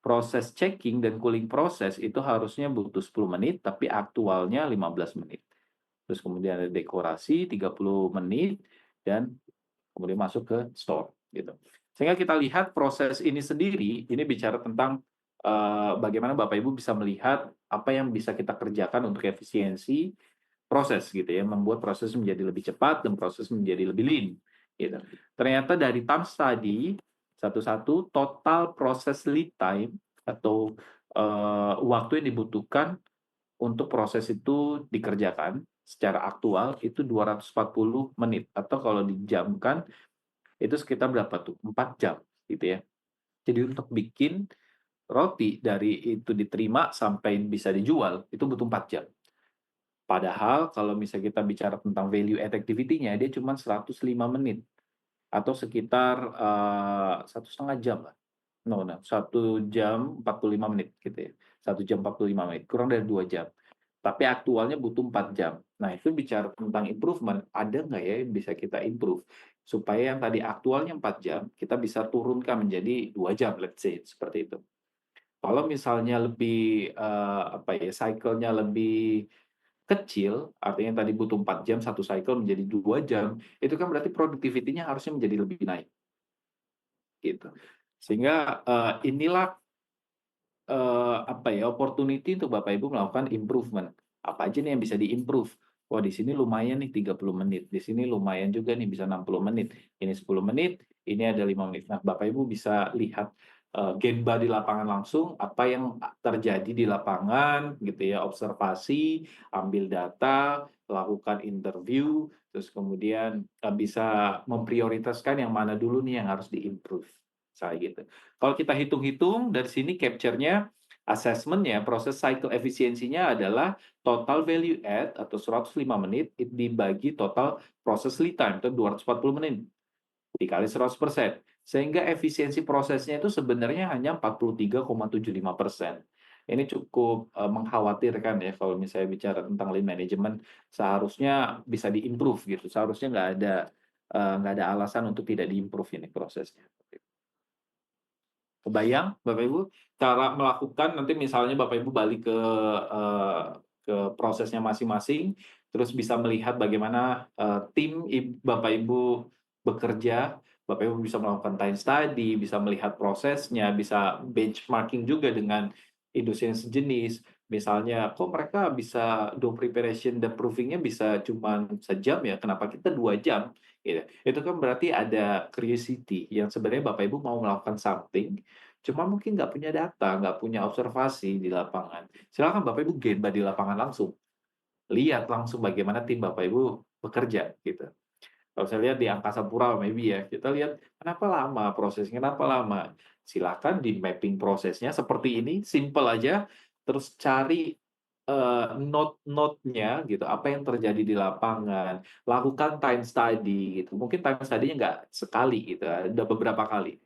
Proses checking dan cooling proses itu harusnya butuh 10 menit, tapi aktualnya 15 menit. Terus kemudian ada dekorasi 30 menit, dan kemudian masuk ke store. Gitu. Sehingga kita lihat proses ini sendiri, ini bicara tentang bagaimana Bapak Ibu bisa melihat apa yang bisa kita kerjakan untuk efisiensi proses gitu ya, membuat proses menjadi lebih cepat dan proses menjadi lebih lean. Gitu. Ternyata dari time study satu-satu total proses lead time atau waktu yang dibutuhkan untuk proses itu dikerjakan secara aktual itu 240 menit atau kalau dijamkan itu sekitar berapa tuh? 4 jam gitu ya. Jadi untuk bikin roti dari itu diterima sampai bisa dijual itu butuh 4 jam. Padahal kalau misalnya kita bicara tentang value add activity-nya dia cuma 105 menit atau sekitar 1,5 jam lah. No, 1 jam 45 menit gitu ya. 1 jam 45 menit, kurang dari 2 jam. Tapi aktualnya butuh 4 jam. Nah, itu bicara tentang improvement, ada nggak ya yang bisa kita improve? supaya yang tadi aktualnya 4 jam, kita bisa turunkan menjadi 2 jam, let's say, seperti itu. Kalau misalnya lebih, apa ya, cycle-nya lebih kecil, artinya tadi butuh 4 jam, satu cycle menjadi 2 jam, itu kan berarti productivity-nya harusnya menjadi lebih naik, gitu. Sehingga, inilah apa ya, opportunity untuk Bapak Ibu melakukan improvement. Apa aja nih yang bisa di-improve? Wah, di sini lumayan nih 30 menit, di sini lumayan juga nih bisa 60 menit, ini 10 menit, ini ada 5 menit. Nah, Bapak Ibu bisa lihat, Genba di lapangan langsung, apa yang terjadi di lapangan gitu ya, observasi, ambil data, lakukan interview, terus kemudian, bisa memprioritaskan yang mana dulu nih yang harus di-improve, misalnya gitu. Kalau kita hitung-hitung dari sini capture-nya, assessment-nya, proses cycle efisiensinya adalah total value add atau 105 menit dibagi total process lead time itu 240 menit dikali 100%. Sehingga efisiensi prosesnya itu sebenarnya hanya 43,75%. Ini cukup mengkhawatirkan ya kalau misalnya bicara tentang lean management, seharusnya bisa di-improve gitu. Seharusnya nggak ada alasan untuk tidak di-improve ini prosesnya. Kebayang Bapak Ibu, cara melakukan nanti misalnya Bapak Ibu balik ke prosesnya masing-masing, terus bisa melihat bagaimana, tim Bapak Ibu bekerja, Bapak Ibu bisa melakukan time study, bisa melihat prosesnya, bisa benchmarking juga dengan industri yang sejenis. Misalnya, kok mereka bisa do preparation dan proofing-nya bisa cuman sejam ya, kenapa kita 2 jam? Gitu. Itu kan berarti ada curiosity yang sebenarnya Bapak Ibu mau melakukan something, cuma mungkin nggak punya data, nggak punya observasi di lapangan. Silakan Bapak Ibu gemba di lapangan langsung. Lihat langsung bagaimana tim Bapak Ibu bekerja, gitu. Kalau saya lihat di Angkasa Pura maybe ya, kita lihat kenapa lama prosesnya, kenapa lama. Silakan di mapping prosesnya seperti ini, simple aja, terus cari, note-nya gitu, apa yang terjadi di lapangan, lakukan time study gitu. Mungkin time study-nya nggak sekali gitu, ada beberapa kali.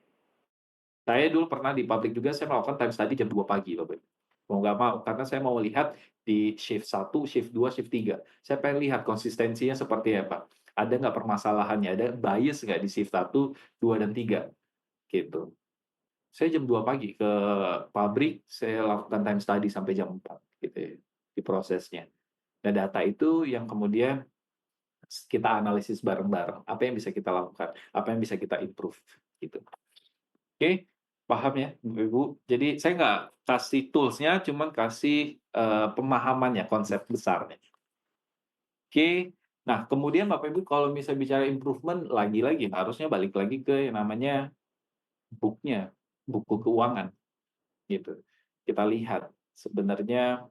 Saya dulu pernah di pabrik juga, saya melakukan time study jam 2 pagi, Bapak Ibu. Mau nggak mau, karena saya mau lihat di shift 1, shift 2, shift 3. Saya pengen lihat konsistensinya seperti apa. Ada nggak permasalahannya, ada bias nggak di shift 1, 2, dan 3, gitu. Saya jam 2 pagi ke pabrik, saya lakukan time study sampai jam 4, gitu ya, di prosesnya. Nah, data itu yang kemudian kita analisis bareng-bareng, apa yang bisa kita lakukan, apa yang bisa kita improve, gitu. Oke, paham ya, Bapak Ibu? Jadi saya nggak kasih tools-nya, cuman kasih, pemahamannya, konsep besarnya. Oke, nah kemudian Bapak Ibu kalau misalnya bicara improvement, lagi-lagi harusnya balik lagi ke yang namanya book-nya, buku keuangan, gitu. Kita lihat sebenarnya,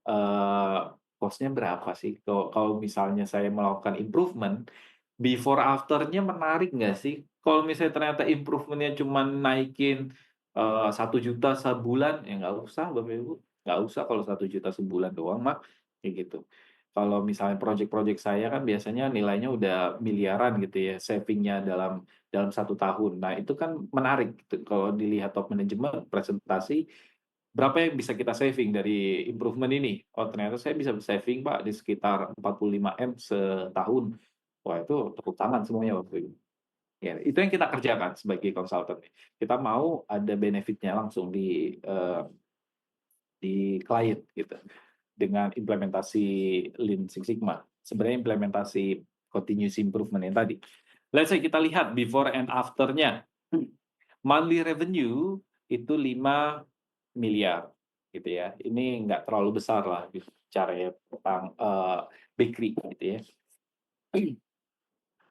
eee, cost-nya berapa sih? Kalau misalnya saya melakukan improvement, before after-nya menarik nggak sih? Kalau misalnya ternyata improvement-nya cuma naikin, 1 juta sebulan, ya nggak usah Bapak Ibu, nggak usah kalau 1 juta sebulan doang mah, kayak gitu. Kalau misalnya project-project saya kan biasanya nilainya udah miliaran gitu ya, saving-nya dalam 1 tahun. Nah, itu kan menarik gitu kalau dilihat top management presentasi, berapa yang bisa kita saving dari improvement ini? Oh, ternyata saya bisa saving, Pak, di sekitar 45 M setahun. Wah, itu tepuk tangan semuanya waktu itu. Ya, itu yang kita kerjakan sebagai konsultan. Kita mau ada benefit-nya langsung di klien gitu, dengan implementasi Lean Six Sigma. Sebenarnya implementasi continuous improvement yang tadi. Let's say kita lihat before and after-nya. Monthly revenue itu 5 miliar gitu ya. Ini nggak terlalu besar lah bicara ya tentang, bakery gitu ya.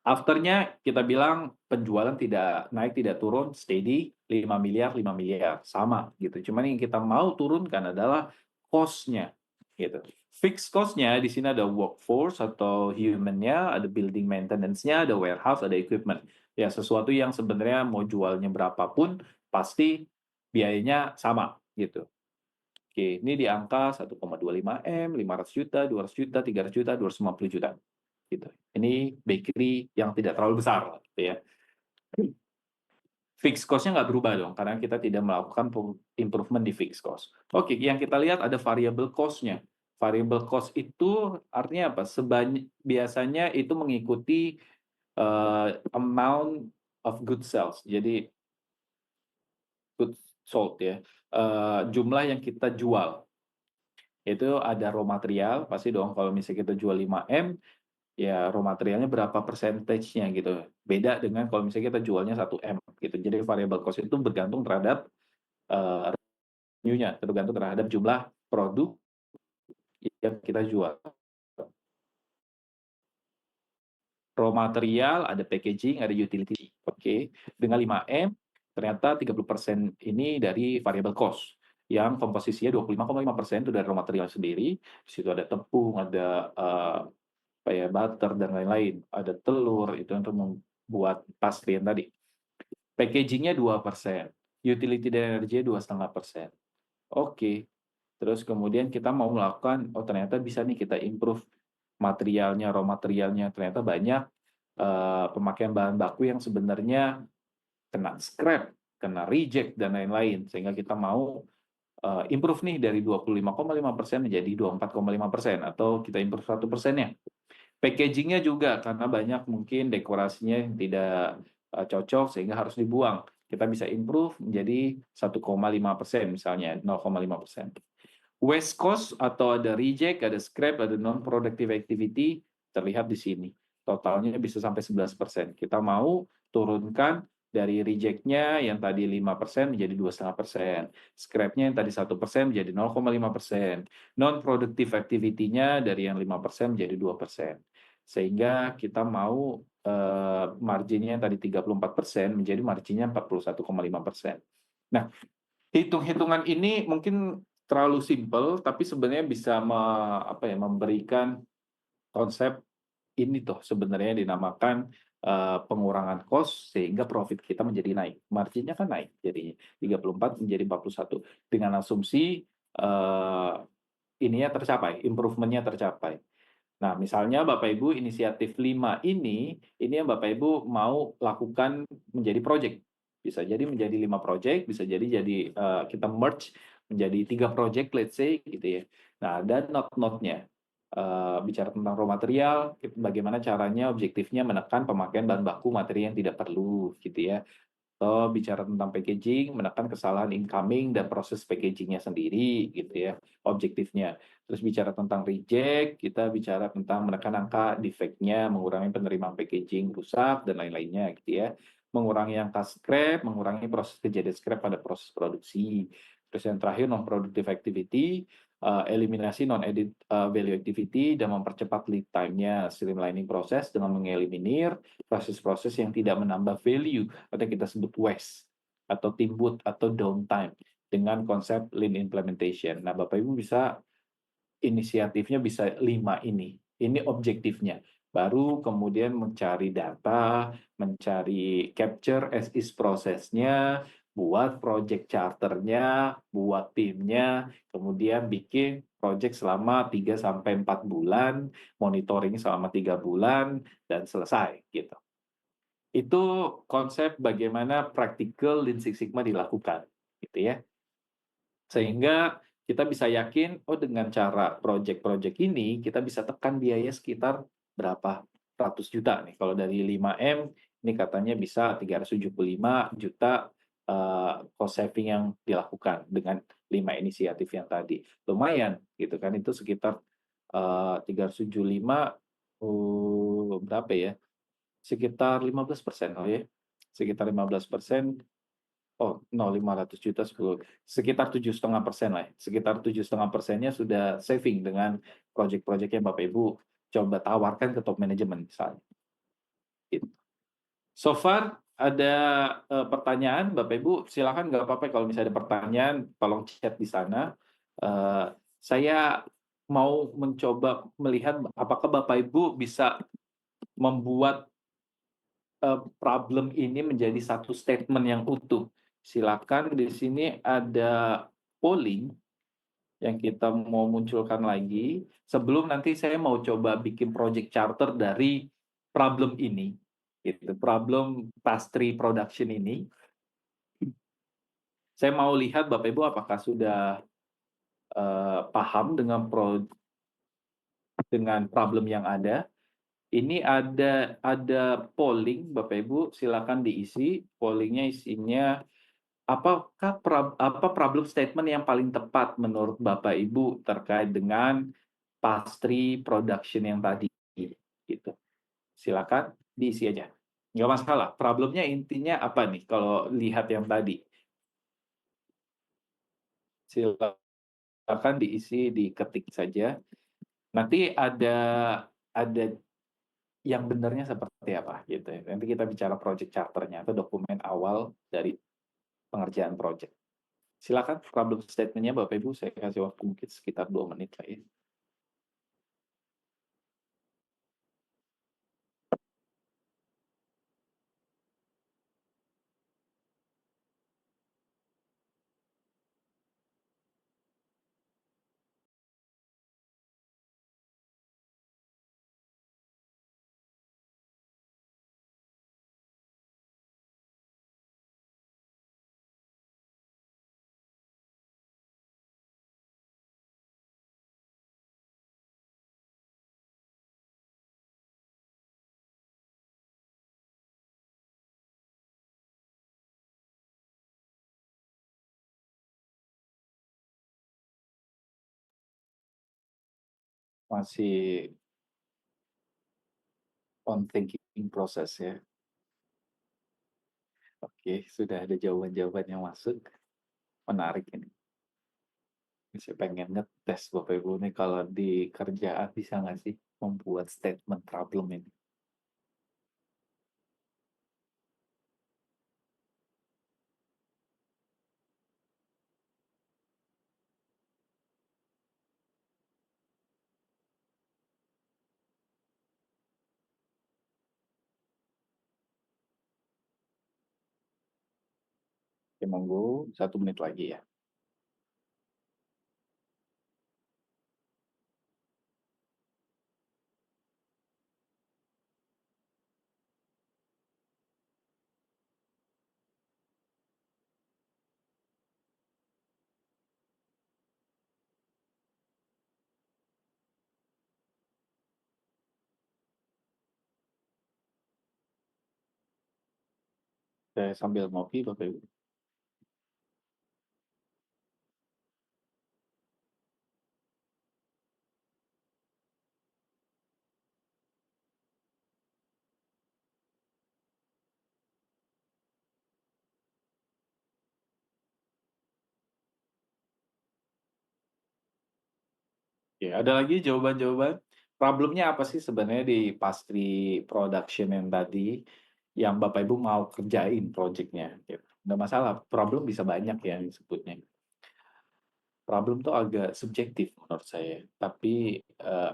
After-nya kita bilang penjualan tidak naik, tidak turun, steady 5 miliar, 5 miliar, sama gitu. Cuman yang kita mau turunkan adalah cost-nya gitu. Fixed cost-nya di sini ada workforce atau human-nya, ada building maintenance-nya, ada warehouse, ada equipment. Ya sesuatu yang sebenarnya mau jualnya berapapun pasti biayanya sama gitu. Oke, ini di angka 1,25 M, 500 juta, 200 juta, 300 juta, 250 juta. Gitu. Ini bakery yang tidak terlalu besar gitu ya. Fixed cost-nya nggak berubah dong, karena kita tidak melakukan improvement di fixed cost. Oke, yang kita lihat ada variable cost-nya. Variable cost itu artinya apa? Biasanya itu mengikuti amount of good sales. Jadi good sold ya, jumlah yang kita jual. Itu ada raw material, pasti dong kalau misalnya kita jual 5M, ya raw materialnya berapa persentage-nya gitu. Beda dengan kalau misalnya kita jualnya 1M gitu. Jadi variable cost itu bergantung terhadap revenue-nya, tergantung terhadap jumlah produk yang kita jual. Raw material, ada packaging, ada utility. Oke. Dengan 5M, ternyata 30% ini dari variable cost, yang komposisinya 25,5% itu dari raw material sendiri. Di situ ada tepung, ada apa ya, butter dan lain-lain. Ada telur, itu untuk membuat pastry yang tadi. Packaging-nya 2%, utility dan energi 2,5%. Oke. Terus kemudian kita mau melakukan, oh ternyata bisa nih kita improve materialnya, raw materialnya, ternyata banyak pemakaian bahan baku yang sebenarnya kena scrap, kena reject, dan lain-lain. Sehingga kita mau improve nih dari 25,5% menjadi 24,5%, atau kita improve 1%-nya. Packaging-nya juga, karena banyak mungkin dekorasinya yang tidak cocok sehingga harus dibuang. Kita bisa improve menjadi 1,5% misalnya, 0,5%. Waste cost atau ada reject, ada scrap, ada non-productive activity, terlihat di sini. Totalnya bisa sampai 11%. Kita mau turunkan dari reject-nya yang tadi 5% menjadi 2,5%. Scrap-nya yang tadi 1% menjadi 0,5%. Non-productive activity-nya dari yang 5% menjadi 2%. Sehingga kita mau marginnya yang tadi 34% menjadi marginnya 41,5%. Nah, hitung-hitungan ini mungkin terlalu simpel, tapi sebenarnya bisa memberikan konsep ini tuh sebenarnya dinamakan pengurangan cost sehingga profit kita menjadi naik. Marginnya kan naik jadinya 34 menjadi 41 dengan asumsi ininya tercapai, improvementnya tercapai. Nah, misalnya Bapak Ibu inisiatif 5 ini yang Bapak Ibu mau lakukan menjadi project. Bisa jadi menjadi 5 project, bisa jadi kita merge menjadi 3 project let's say gitu ya. Nah, ada note-note-nya. Bicara tentang raw material, bagaimana caranya objektifnya menekan pemakaian bahan baku materi yang tidak perlu gitu ya. Atau bicara tentang packaging, menekan kesalahan incoming dan proses packaging-nya sendiri, gitu ya, objektifnya. Terus bicara tentang reject, kita bicara tentang menekan angka defect-nya, mengurangi penerimaan packaging rusak, dan lain-lainnya, gitu ya. Mengurangi angka scrap, mengurangi proses kejadian scrap pada proses produksi. Terus yang terakhir, non-productive activity, eliminasi non-edit value activity, dan mempercepat lead time-nya, streamlining proses dengan mengeliminir proses-proses yang tidak menambah value atau kita sebut waste atau timbut atau downtime dengan konsep lean implementation. Nah, Bapak Ibu bisa inisiatifnya bisa 5 ini. Ini objektifnya. Baru kemudian mencari data, mencari capture as is prosesnya, buat project charternya, buat timnya, kemudian bikin project selama 3 sampai 4 bulan, monitoring selama 3 bulan, dan selesai gitu. Itu konsep bagaimana practical Lean Six Sigma dilakukan, gitu ya. Sehingga kita bisa yakin, oh dengan cara project-project ini, kita bisa tekan biaya sekitar berapa ratus juta nih. Kalau dari 5M, ini katanya bisa 375 juta cost saving yang dilakukan dengan 5 inisiatif yang tadi. Lumayan, gitu kan, itu sekitar 375, berapa ya? Sekitar 15%, oh ya, sekitar 15%, oh no 500 juta 10, sekitar 7,5% lah, sekitar 7,5%-nya sudah saving dengan project-project yang Bapak Ibu coba tawarkan ke top manajemen misalnya. Gitu. So far ada pertanyaan Bapak Ibu, silakan nggak apa-apa kalau misalnya ada pertanyaan, tolong chat di sana. Saya mau mencoba melihat apakah Bapak Ibu bisa membuat problem ini menjadi satu statement yang utuh. Silakan di sini ada polling yang kita mau munculkan lagi. Sebelum nanti saya mau coba bikin project charter dari problem ini, gitu. Problem pastry production ini. Saya mau lihat Bapak Ibu apakah sudah paham dengan problem yang ada. Ini ada polling Bapak Ibu, silakan diisi. Pollingnya isinya apa problem statement yang paling tepat menurut Bapak Ibu terkait dengan pastry production yang tadi gitu. Silakan diisi aja. Nggak masalah. Problemnya intinya apa nih kalau lihat yang tadi? Silakan diisi, diketik saja. Nanti ada yang benarnya seperti apa gitu ya. Nanti kita bicara project charternya atau dokumen awal dari pengerjaan project. Silakan problem statement-nya Bapak Ibu, saya kasih waktu mungkin sekitar 2 menit lah ya. Masih on thinking process ya. Oke, sudah ada jawaban-jawaban yang masuk. Menarik ini. Saya pengen ngetes Bapak Ibu nih kalau di kerjaan bisa nggak sih membuat statement problem ini. Oke, monggo 1 menit lagi ya. Saya sambil ngopi Bapak Ibu. Ya, ada lagi jawaban-jawaban? Problemnya apa sih sebenarnya di pastry production yang tadi, yang Bapak Ibu mau kerjain project-nya gitu. Nggak masalah, problem bisa banyak ya disebutnya. Problem tuh agak subjektif menurut saya, tapi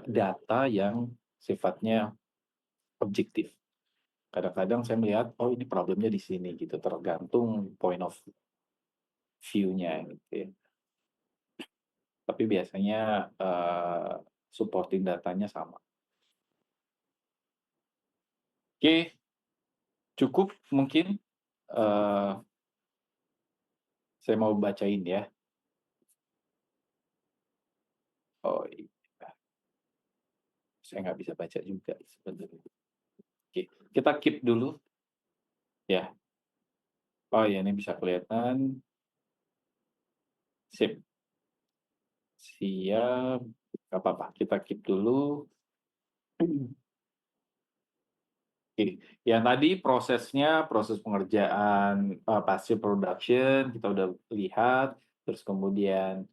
data yang sifatnya objektif. Kadang-kadang saya melihat, oh ini problemnya di sini gitu, tergantung point of view-nya gitu ya. Tapi biasanya supporting datanya sama. Oke, cukup mungkin eh, saya mau bacain ya. Oh iya, saya nggak bisa baca juga sebenarnya. Oke, kita keep dulu ya. Oh iya, ini bisa kelihatan. Sip, siap. Gak apa-apa, kita keep dulu. Oke, yang tadi prosesnya, proses pengerjaan pasca production kita udah lihat, terus kemudian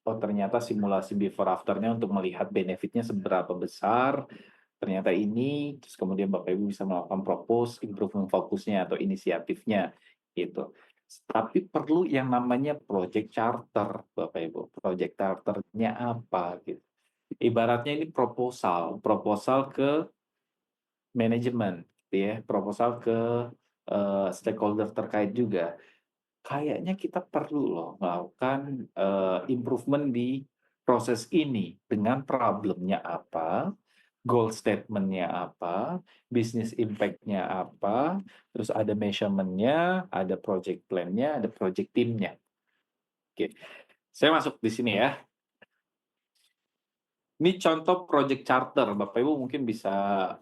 oh ternyata simulasi before afternya untuk melihat benefitnya seberapa besar, ternyata ini, terus kemudian Bapak Ibu bisa melakukan propose improvement fokusnya atau inisiatifnya gitu. Tapi perlu yang namanya project charter, Bapak Ibu. Project charternya apa gitu. Ibaratnya ini proposal, proposal ke manajemen, gitu ya, proposal ke stakeholder terkait juga. Kayaknya kita perlu loh melakukan improvement di proses ini dengan problemnya apa, goal statement-nya apa, business impact-nya apa, terus ada measurement-nya, ada project plan-nya, ada project team-nya. Oke, saya masuk di sini ya. Ini contoh project charter, Bapak Ibu mungkin bisa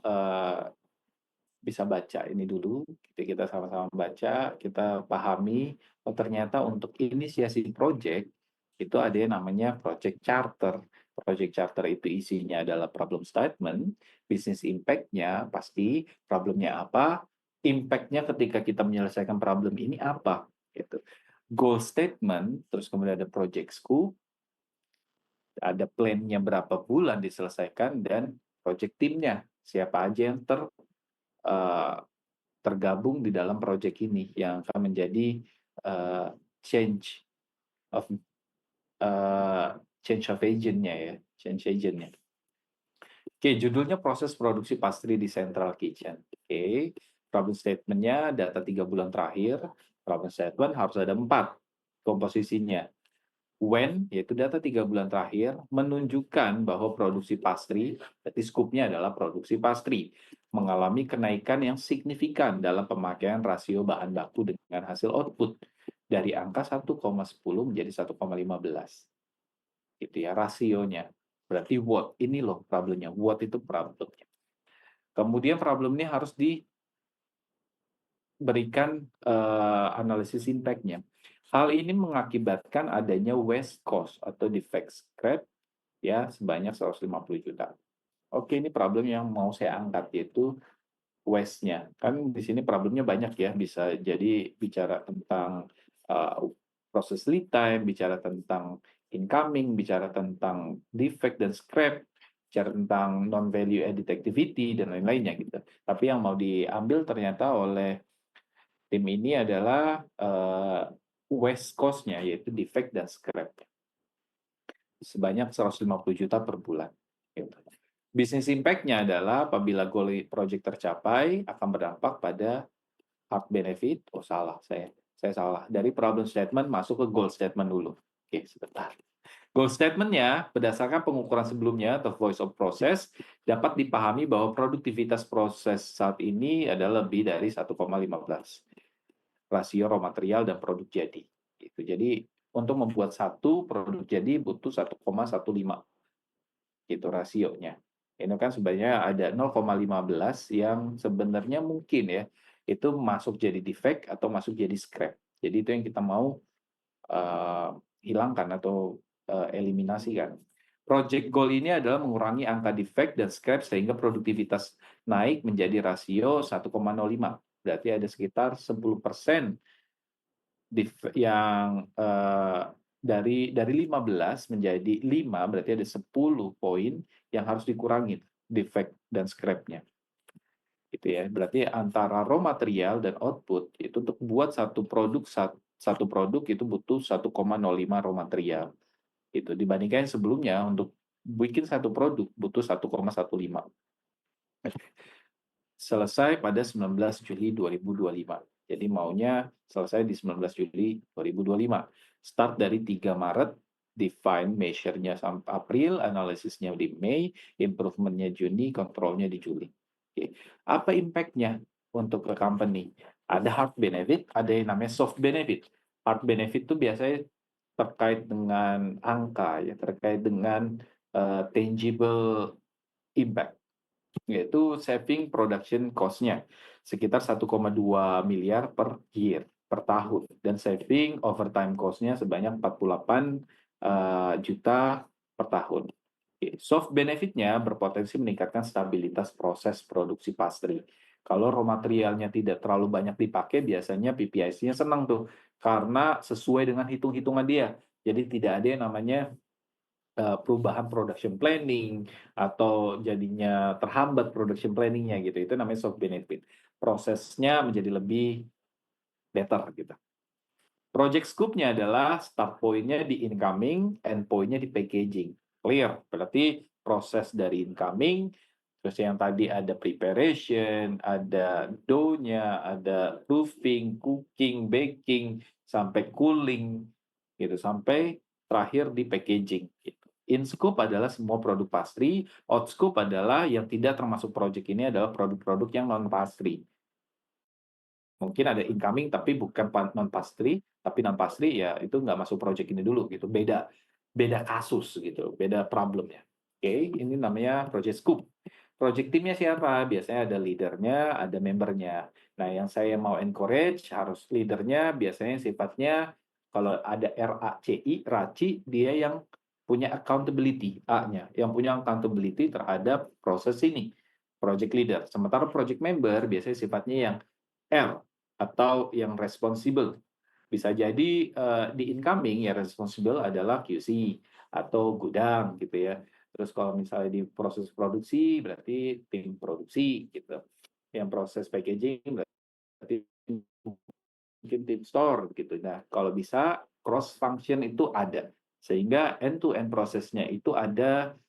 baca ini dulu, kita sama-sama baca, kita pahami, oh ternyata untuk inisiasi project, itu ada yang namanya project charter. Project charter itu isinya adalah problem statement, business impact-nya pasti, problemnya apa, impact-nya ketika kita menyelesaikan problem ini apa, gitu. Goal statement, terus kemudian ada project scope, ada plan-nya berapa bulan diselesaikan, dan project team-nya, siapa aja yang eh, tergabung di dalam proyek ini yang akan menjadi uh, change of change of agent-nya ya, change agent-nya. Oke, judulnya proses produksi pastry di Central Kitchen. Oke, problem statement-nya data 3 bulan terakhir. Problem statement harus ada 4 komposisinya. When, yaitu data 3 bulan terakhir, menunjukkan bahwa produksi pastry, berarti skupnya adalah produksi pastry, mengalami kenaikan yang signifikan dalam pemakaian rasio bahan baku dengan hasil output dari angka 1,10 menjadi 1,15. Gitu ya, rasionya. Berarti what, ini loh problemnya. What itu problemnya. Kemudian problem ini harus diberikan analisis impact-nya. Hal ini mengakibatkan adanya waste cost atau defect scrap ya sebanyak 150 juta. Oke, ini problem yang mau saya angkat yaitu waste-nya. Kan di sini problemnya banyak ya, bisa jadi bicara tentang proses lead time, bicara tentang incoming, bicara tentang defect dan scrap, bicara tentang non value added activity dan lain-lainnya gitu. Tapi yang mau diambil ternyata oleh tim ini adalah waste cost-nya yaitu defect dan scrap sebanyak 150 juta per bulan. Gitu. Bisnis impact-nya adalah apabila goal project tercapai akan berdampak pada hard benefit. Oh salah, saya salah. Dari problem statement masuk ke goal statement dulu. Oke, sebentar. Goal statement-nya berdasarkan pengukuran sebelumnya atau voice of process dapat dipahami bahwa produktivitas proses saat ini adalah lebih dari 1,15 rasio raw material dan produk jadi. Gitu. Jadi untuk membuat satu produk jadi butuh 1,15 gitu rasionya. Ini kan sebenarnya ada 0,15 yang sebenarnya mungkin ya itu masuk jadi defect atau masuk jadi scrap. Jadi itu yang kita mau hilangkan atau eliminasikan. Project goal ini adalah mengurangi angka defect dan scrap sehingga produktivitas naik menjadi rasio 1,05. Berarti ada sekitar 10% yang dari 15 menjadi 5 berarti ada 10 poin yang harus dikurangi defect dan scrap-nya. Gitu ya. Berarti antara raw material dan output itu untuk buat satu produk itu butuh 1,05 raw material. Itu dibandingkan sebelumnya untuk bikin satu produk butuh 1,15. Selesai pada 19 Juli 2025. Jadi maunya selesai di 19 Juli 2025. Start dari 3 Maret, define measure-nya sampai April, analisisnya di Mei, improvement-nya Juni, kontrolnya di Juli. Oke. Apa impact-nya untuk ke company? Ada hard benefit, ada yang namanya soft benefit. Hard benefit itu biasanya terkait dengan angka, ya terkait dengan tangible impact, yaitu saving production cost-nya sekitar 1,2 miliar per year, per tahun, dan saving overtime cost-nya sebanyak 48 juta per tahun. Soft benefit-nya berpotensi meningkatkan stabilitas proses produksi pastry. Kalau raw materialnya tidak terlalu banyak dipakai, biasanya PPIC-nya senang tuh, karena sesuai dengan hitung-hitungan dia. Jadi tidak ada yang namanya perubahan production planning atau jadinya terhambat production planning-nya gitu. Itu namanya soft benefit. Prosesnya menjadi lebih better gitu. Project scope-nya adalah start point-nya di incoming, end point-nya di packaging. Clear? Berarti proses dari incoming, terus yang tadi ada preparation, ada dough-nya, ada proofing, cooking, baking, sampai cooling, gitu, sampai terakhir di packaging. Gitu. In scope adalah semua produk pastry, out scope adalah yang tidak termasuk project ini adalah produk-produk yang non pastry. Mungkin ada incoming tapi bukan non pastry, tapi non pastry ya itu nggak masuk project ini dulu gitu. Beda kasus gitu, beda problemnya. Oke, ini namanya project scoop. Project timnya siapa? Biasanya ada leadernya, ada membernya. Nah, yang saya mau encourage harus leadernya biasanya sifatnya kalau ada RACI, RACI, dia yang punya accountability, A-nya, yang punya accountability terhadap proses ini, project leader. Sementara project member biasanya sifatnya yang R atau yang responsible. Bisa jadi di incoming ya responsible adalah QC atau gudang gitu ya. Terus kalau misalnya di proses produksi berarti tim produksi gitu. Yang proses packaging berarti mungkin tim store gitu. Nah, kalau bisa cross function itu ada sehingga end to end prosesnya itu ada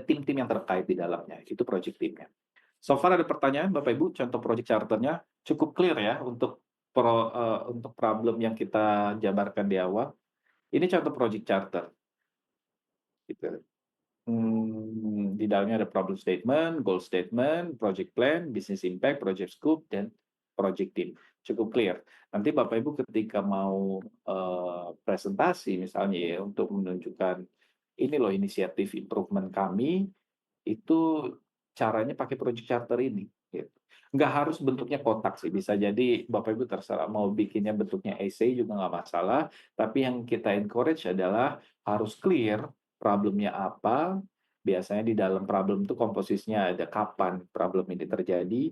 tim-tim yang terkait di dalamnya. Itu project timnya. So far ada pertanyaan Bapak Ibu, contoh project charternya cukup clear ya untuk problem yang kita jabarkan di awal. Ini contoh project charter. Gitu. Di dalamnya ada problem statement, goal statement, project plan, business impact, project scope, dan project team. Cukup clear. Nanti Bapak Ibu ketika mau presentasi misalnya ya untuk menunjukkan ini loh inisiatif improvement kami, itu caranya pakai project charter ini. Gitu. Nggak harus bentuknya kotak sih, bisa jadi Bapak Ibu terserah mau bikinnya bentuknya essay juga nggak masalah, tapi yang kita encourage adalah harus clear problemnya apa, biasanya di dalam problem itu komposisinya ada kapan problem ini terjadi,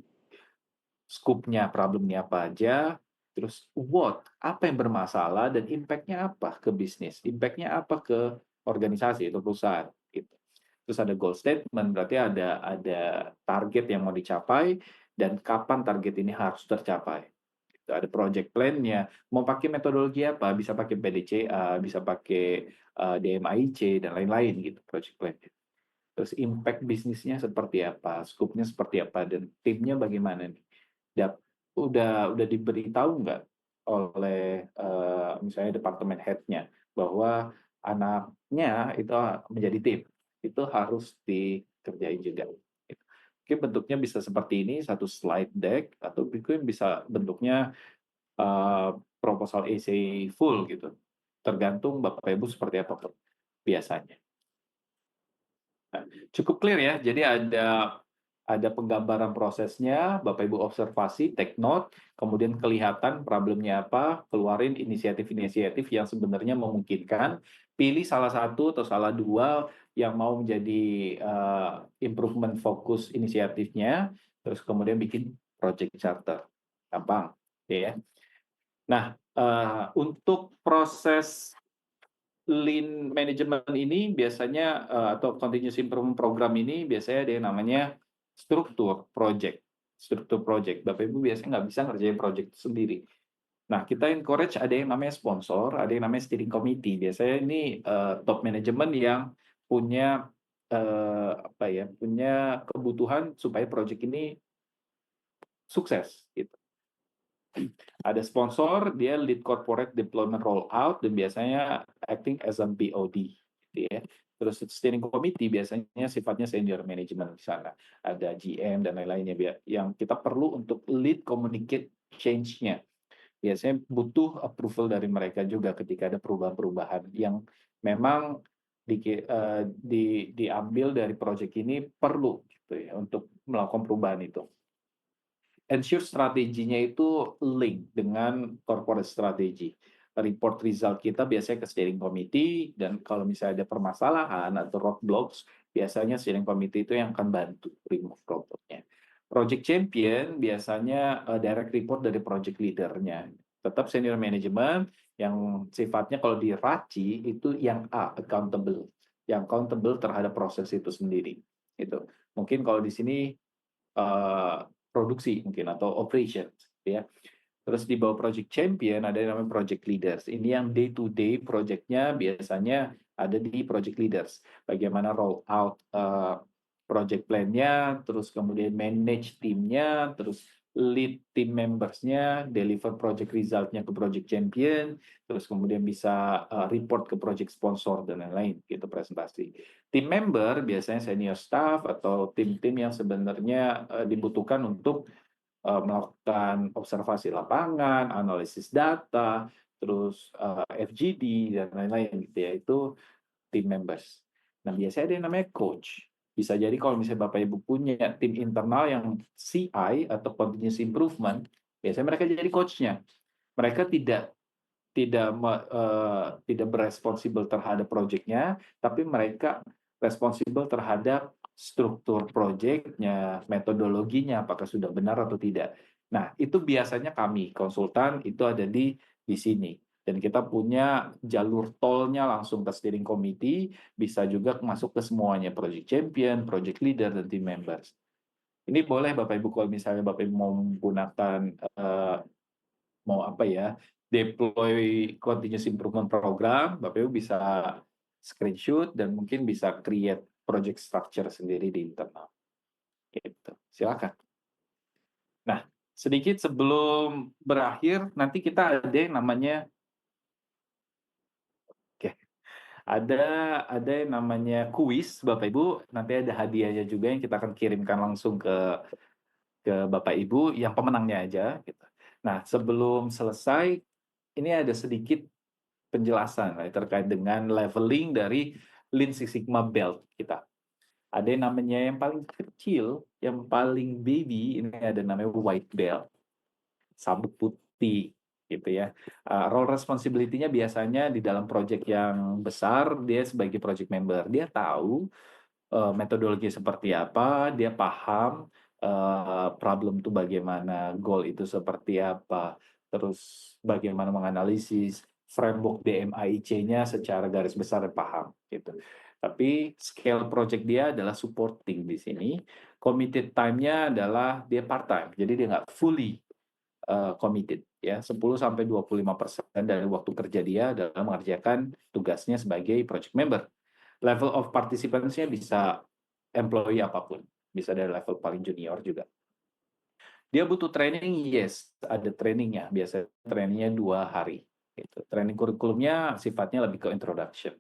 scope-nya problemnya apa aja, terus what, apa yang bermasalah, dan impact-nya apa ke bisnis, impact-nya apa ke organisasi atau perusahaan. Gitu. Terus ada goal statement, berarti ada target yang mau dicapai, dan kapan target ini harus tercapai. Gitu. Ada project plan-nya, mau pakai metodologi apa, bisa pakai PDCA, bisa pakai DMAIC, dan lain-lain gitu, project plan-nya. Terus impact bisnisnya seperti apa, scope-nya seperti apa, dan timnya bagaimana nih. Udah diberitahu nggak oleh misalnya departemen head-nya bahwa anaknya itu menjadi tim, itu harus dikerjain juga. Gitu. Mungkin bentuknya bisa seperti ini, satu slide deck, atau mungkin bisa bentuknya proposal essay full gitu. Tergantung Bapak Ibu seperti apa biasanya. Nah, cukup clear ya. Jadi ada penggambaran prosesnya, Bapak Ibu observasi, take note, kemudian kelihatan problemnya apa, keluarin inisiatif-inisiatif yang sebenarnya memungkinkan, pilih salah satu atau salah dua yang mau menjadi improvement fokus inisiatifnya, terus kemudian bikin project charter. Gampang, ya. Nah, untuk proses Lean Management ini biasanya atau Continuous Improvement Program ini biasanya ada yang namanya struktur project. Struktur project. Bapak Ibu biasanya nggak bisa ngerjain project itu sendiri. Nah, kita encourage ada yang namanya sponsor, ada yang namanya steering committee. Biasanya ini top management yang punya apa ya, punya kebutuhan supaya project ini sukses gitu. Ada sponsor, dia lead corporate deployment rollout, dan biasanya acting as a BOD. Gitu ya. Terus steering committee biasanya sifatnya senior management di sana. Ada GM dan lain-lainnya yang kita perlu untuk lead communicate change-nya. Biasanya butuh approval dari mereka juga ketika ada perubahan-perubahan yang memang diambil dari project ini perlu gitu ya untuk melakukan perubahan itu. Ensure strateginya itu link dengan corporate strategy. Report result kita biasanya ke steering committee, dan kalau misalnya ada permasalahan atau roadblocks, biasanya steering committee itu yang akan bantu remove roadblocknya. Project champion biasanya direct report dari project leadernya. Tetap senior management yang sifatnya kalau di RACI itu yang A, accountable. Yang accountable terhadap proses itu sendiri. Itu. Mungkin kalau di sini produksi mungkin atau operations ya. Terus di bawah project champion ada yang namanya project leaders. Ini yang day to day projectnya biasanya ada di project leaders. Bagaimana roll out project plan-nya, terus kemudian manage timnya, terus lead team members-nya, deliver project result-nya ke project champion, terus kemudian bisa report ke project sponsor dan lain-lain gitu presentasi. Tim member biasanya senior staff atau tim-tim yang sebenarnya dibutuhkan untuk melakukan observasi lapangan, analisis data, terus FGD dan lain-lain gitu ya. Itu tim members. Nah, biasanya ada yang namanya coach. Bisa jadi kalau misalnya Bapak Ibu punya tim internal yang CI atau continuous improvement, biasanya mereka jadi coach-nya. Mereka tidak beresponsibel terhadap proyeknya, tapi mereka responsibel terhadap struktur proyeknya, metodologinya, apakah sudah benar atau tidak. Nah, itu biasanya kami konsultan itu ada di sini. Dan kita punya jalur tolnya langsung ke steering committee, bisa juga masuk ke semuanya, project champion, project leader, dan team members. Ini boleh Bapak Ibu kalau misalnya Bapak Ibu mau menggunakan mau apa ya, deploy continuous improvement program, Bapak Ibu bisa screenshot dan mungkin bisa create project structure sendiri di internal. Gitu. Silakan. Nah, sedikit sebelum berakhir, nanti kita ada yang namanya, oke, ada yang namanya kuis, Bapak Ibu. Nanti ada hadiahnya juga yang kita akan kirimkan langsung ke Bapak Ibu, yang pemenangnya aja. Gitu. Nah, sebelum selesai, ini ada sedikit penjelasan terkait dengan leveling dari Lean Six Sigma Belt kita. Ada yang namanya yang paling kecil, yang paling baby, ini ada namanya white belt, sabuk putih, gitu ya. Role responsibility-nya biasanya di dalam project yang besar, dia sebagai project member. Dia tahu metodologi seperti apa, dia paham problem itu bagaimana, goal itu seperti apa, terus bagaimana menganalisis, framework DMAIC-nya secara garis besar paham gitu. Tapi scale project dia adalah supporting di sini. Committed time-nya adalah dia part-time, jadi dia nggak fully committed ya. 10-25% dari waktu kerja dia dalam mengerjakan tugasnya sebagai project member. Level of participants-nya bisa employee apapun, bisa dari level paling junior juga. Dia butuh training, yes, ada trainingnya. Biasanya trainingnya 2 hari. Gitu. Training kurikulumnya sifatnya lebih ke introduction.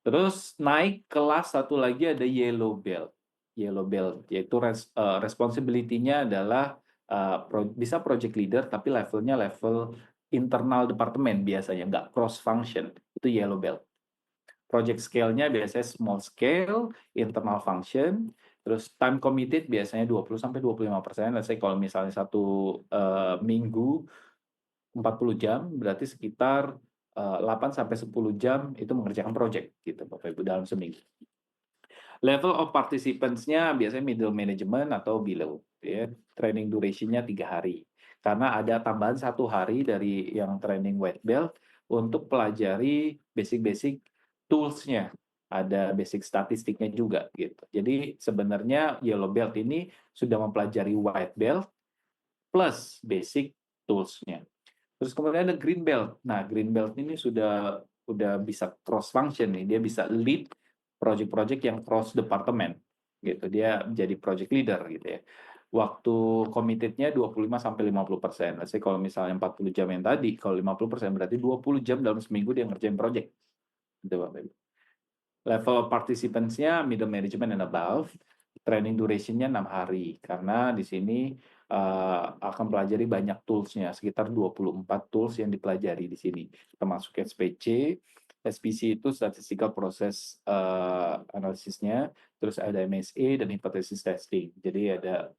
Terus naik kelas satu lagi ada yellow belt. Yellow belt yaitu responsibility-nya adalah bisa project leader tapi levelnya level internal departemen biasanya, nggak cross function. Itu yellow belt. Project scale-nya biasanya small scale, internal function, terus time committed biasanya 20-25%. Let's say kalau misalnya satu minggu 40 jam, berarti sekitar 8-10 jam itu mengerjakan project gitu Bapak Ibu dalam seminggu. Level of participants-nya biasanya middle management atau below. Ya. Training duration-nya 3 hari. Karena ada tambahan 1 hari dari yang training white belt untuk pelajari basic-basic tools-nya. Ada basic statistiknya juga gitu. Jadi sebenarnya yellow belt ini sudah mempelajari white belt plus basic tools-nya. Terus kemudian ada green belt. Nah, green belt ini sudah bisa cross function nih. Dia bisa lead project-project yang cross departemen gitu. Dia jadi project leader gitu ya. Waktu committed-nya 25-50%. Let's say kalau misalnya 40 jam yang tadi, kalau 50% berarti 20 jam dalam seminggu dia ngerjain project. Gitu, Bapak Ibu. Level of participants-nya middle management and above. Training duration-nya 6 hari. Karena di sini akan pelajari banyak tools-nya. Sekitar 24 tools yang dipelajari di sini. Termasuk SPC. SPC itu statistical process analisisnya. Terus ada MSA dan hypothesis testing. Jadi ada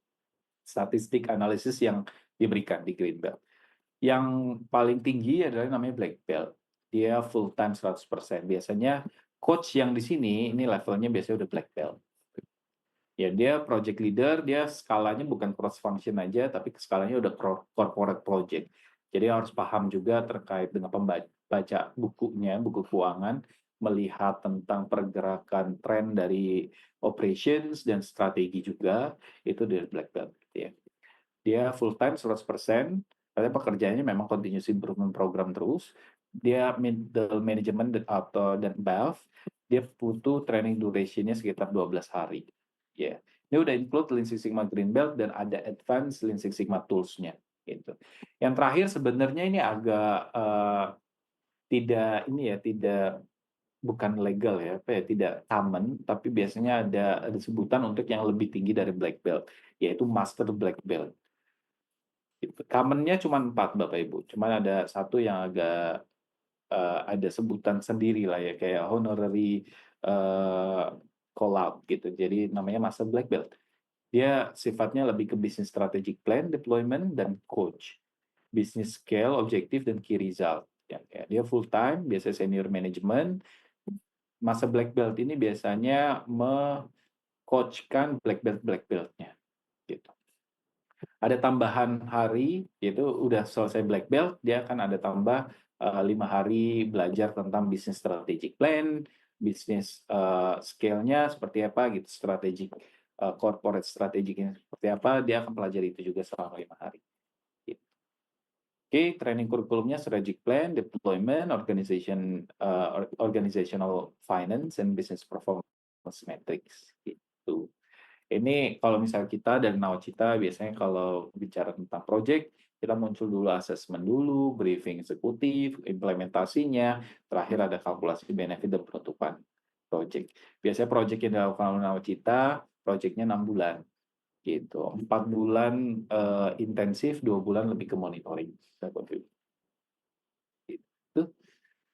statistik analisis yang diberikan di Green Belt. Yang paling tinggi adalah namanya Black Belt. Dia full time 100%. Biasanya coach yang di sini, ini levelnya biasanya udah Black Belt. Ya, dia project leader, dia skalanya bukan cross function aja, tapi skalanya udah corporate project. Jadi harus paham juga terkait dengan baca bukunya, buku keuangan, melihat tentang pergerakan tren dari operations dan strategi juga, itu dari Black Belt. Gitu ya. Dia full time 100%, karena pekerjaannya memang continuous improvement program terus. Dia middle management atau dan above, dia butuh training duration-nya sekitar 12 hari. Ya, ini udah include Lean Six Sigma Green Belt dan ada advanced Lean Six Sigma tools-nya. Gitu. Yang terakhir sebenarnya ini agak tidak bukan legal ya, apa ya, tidak common, tapi biasanya ada sebutan untuk yang lebih tinggi dari black belt, yaitu master black belt. Common-nya cuma 4 Bapak Ibu, cuma ada satu yang agak ada sebutan sendiri lah ya, kayak honorary call out gitu. Jadi namanya Master Black Belt. Dia sifatnya lebih ke business strategic plan, deployment, dan coach. Business scale, objektif, dan key result. Ya, kayak dia full time, biasa senior management. Master Black Belt ini biasanya coachkan black belt-nya gitu. Ada tambahan hari, yaitu udah selesai black belt, dia akan ada tambah 5 hari belajar tentang business strategic plan, bisnis scale-nya seperti apa gitu, strategic corporate strategic-nya seperti apa, dia akan pelajari itu juga selama 5 hari. Gitu. Oke, training kurikulumnya strategic plan, deployment, organizational finance, and business performance metrics gitu. Ini kalau misal kita dari Nawacita biasanya kalau bicara tentang project, kita muncul dulu asesmen dulu, briefing eksekutif, implementasinya, terakhir ada kalkulasi benefit dan penutupan project. Biasanya project yang dilakukan oleh Nawacita, projectnya 6 bulan. Gitu. 4 bulan intensif, 2 bulan lebih ke monitoring. Gitu.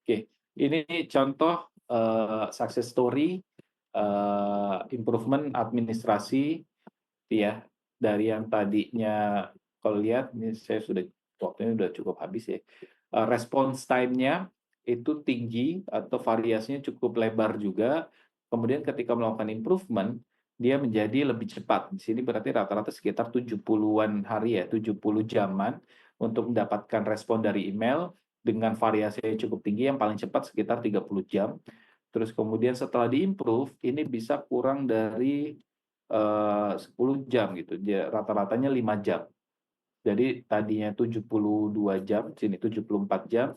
Oke, ini contoh success story improvement administrasi ya, dari yang tadinya kalau lihat ini saya sudah waktunya sudah cukup habis ya. Response time-nya itu tinggi atau variasinya cukup lebar juga. Kemudian ketika melakukan improvement, dia menjadi lebih cepat. Di sini berarti rata-rata sekitar 70-an hari ya, 70 jaman untuk mendapatkan respon dari email dengan variasi yang cukup tinggi, yang paling cepat sekitar 30 jam. Terus kemudian setelah diimprove, ini bisa kurang dari 10 jam gitu. Dia rata-ratanya 5 jam. Jadi tadinya 72 jam, sini 74 jam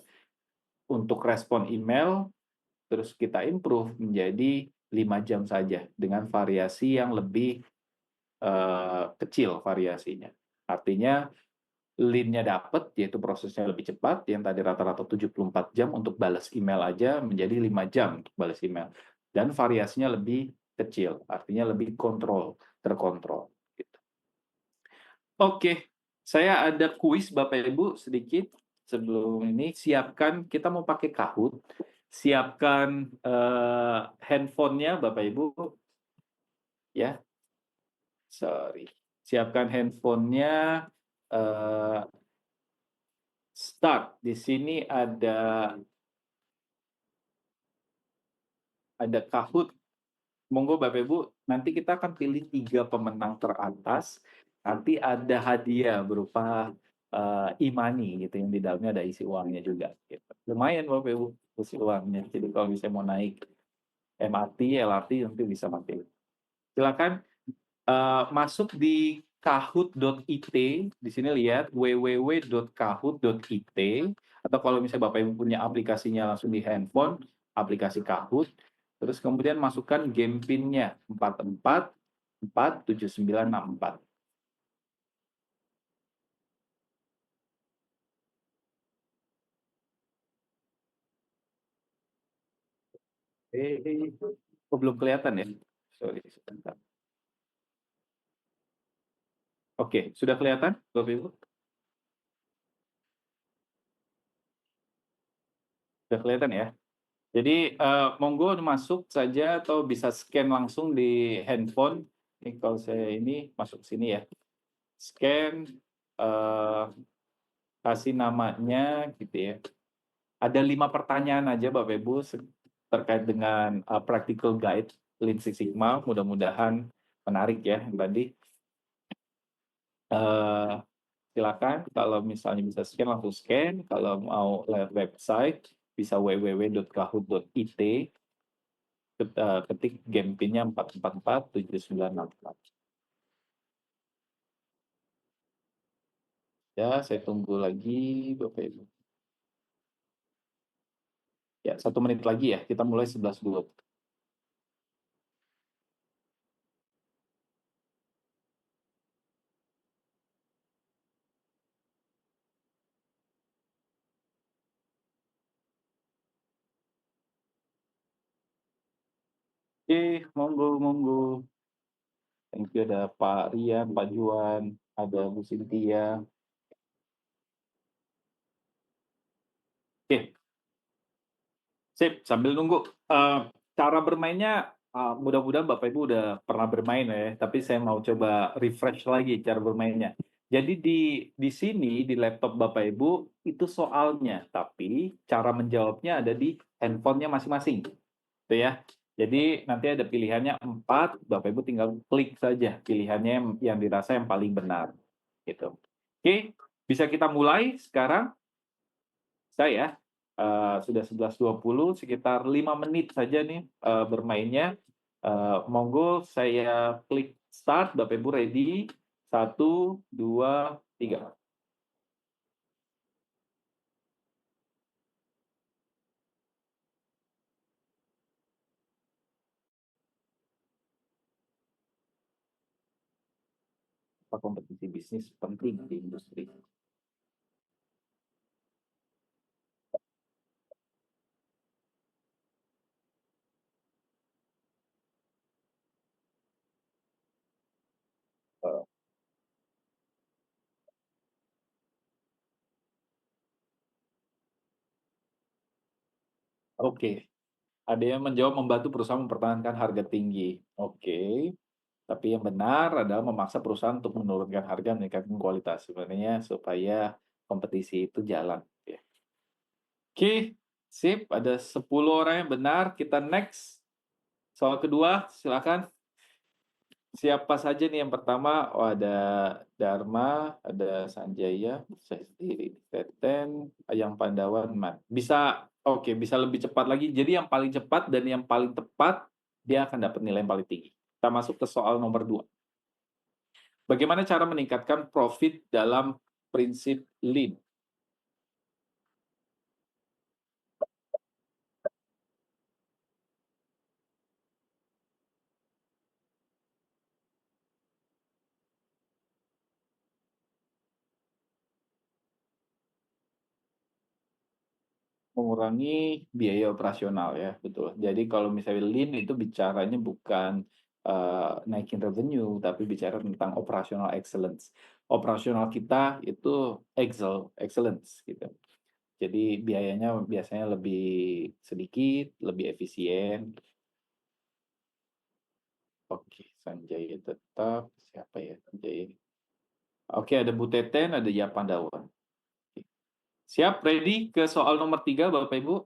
untuk respon email, terus kita improve menjadi 5 jam saja dengan variasi yang lebih kecil variasinya. Artinya lead-nya dapat, yaitu prosesnya lebih cepat, yang tadi rata-rata 74 jam untuk balas email aja menjadi 5 jam untuk balas email. Dan variasinya lebih kecil, artinya lebih terkontrol. Gitu. Oke, saya ada kuis Bapak Ibu sedikit sebelum ini. Siapkan, kita mau pakai Kahoot. Siapkan handphonenya Bapak Ibu. Ya, sorry. Siapkan handphonenya. Start. Di sini ada Kahoot. Monggo Bapak Ibu, nanti kita akan pilih 3 pemenang teratas. Nanti ada hadiah berupa e-money gitu yang di dalamnya ada isi uangnya juga. Gitu. Lumayan Bapak Ibu isi uangnya. Jadi kalau misalnya mau naik MRT, LRT nanti bisa pakai. Silakan masuk di kahoot.it. Di sini lihat www.kahoot.it, atau kalau misalnya Bapak Ibu punya aplikasinya langsung di handphone, aplikasi Kahoot. Terus kemudian masukkan game PIN-nya 444764. Oh, belum kelihatan ya? Sorry, sebentar. Oke, sudah kelihatan Bapak Ibu? Sudah kelihatan ya? Jadi monggo masuk saja atau bisa scan langsung di handphone. Ini kalau saya ini masuk sini ya. Scan, kasih namanya gitu ya. Ada 5 pertanyaan aja Bapak Ibu terkait dengan practical guide Lean Six Sigma. Mudah-mudahan menarik ya yang tadi. Silakan kalau misalnya bisa scan langsung scan. Kalau mau lewat website bisa www.kahoot.it. Ketik game PIN-nya 444764. Ya, saya tunggu lagi Bapak Ibu. Ya, 1 menit lagi ya. Kita mulai 11.20. Monggo, monggo. Thank you, ada Pak Rian, Pak Juan, ada Bu Cynthia. Oke, Sip, sambil nunggu, cara bermainnya, mudah-mudahan Bapak Ibu udah pernah bermain ya, tapi saya mau coba refresh lagi cara bermainnya. Jadi di sini, di laptop Bapak Ibu, itu soalnya, tapi cara menjawabnya ada di handphone-nya masing-masing, gitu ya. Jadi nanti ada pilihannya 4, Bapak Ibu tinggal klik saja pilihannya yang dirasa yang paling benar, gitu. Oke, bisa kita mulai sekarang? Saya, sudah 11.20 sekitar 5 menit saja nih, bermainnya. Monggo saya klik start, Bapak Ibu ready, 1, 2, 3. Apa kompetisi bisnis penting di industri? Eee, oke, ada yang menjawab membantu perusahaan mempertahankan harga tinggi. Oke, tapi yang benar adalah memaksa perusahaan untuk menurunkan harga, meningkatkan kualitas. Sebenarnya supaya kompetisi itu jalan, ya. Oke, sip, ada 10 orang yang benar, kita next. Soal kedua, silakan. Siapa saja nih yang pertama? Oh, ada Dharma, ada Sanjaya, saya sendiri, Teten, yang Pandawan, Mat. Bisa, oke, bisa lebih cepat lagi. Jadi yang paling cepat dan yang paling tepat, dia akan dapat nilai yang paling tinggi. Kita masuk ke soal nomor 2. Bagaimana cara meningkatkan profit dalam prinsip lean? Mengurangi biaya operasional ya, betul. Jadi kalau misalnya lean itu bicaranya bukan, naikin revenue, tapi bicara tentang operational excellence. Operasional kita itu excellence gitu. Jadi biayanya biasanya lebih sedikit, lebih efisien. Oke, Sanjaya tetap, siapa ya Sanjaya? Oke, ada Bu Teten, ada Ya Pandawa. Siap, ready ke soal nomor 3 Bapak Ibu?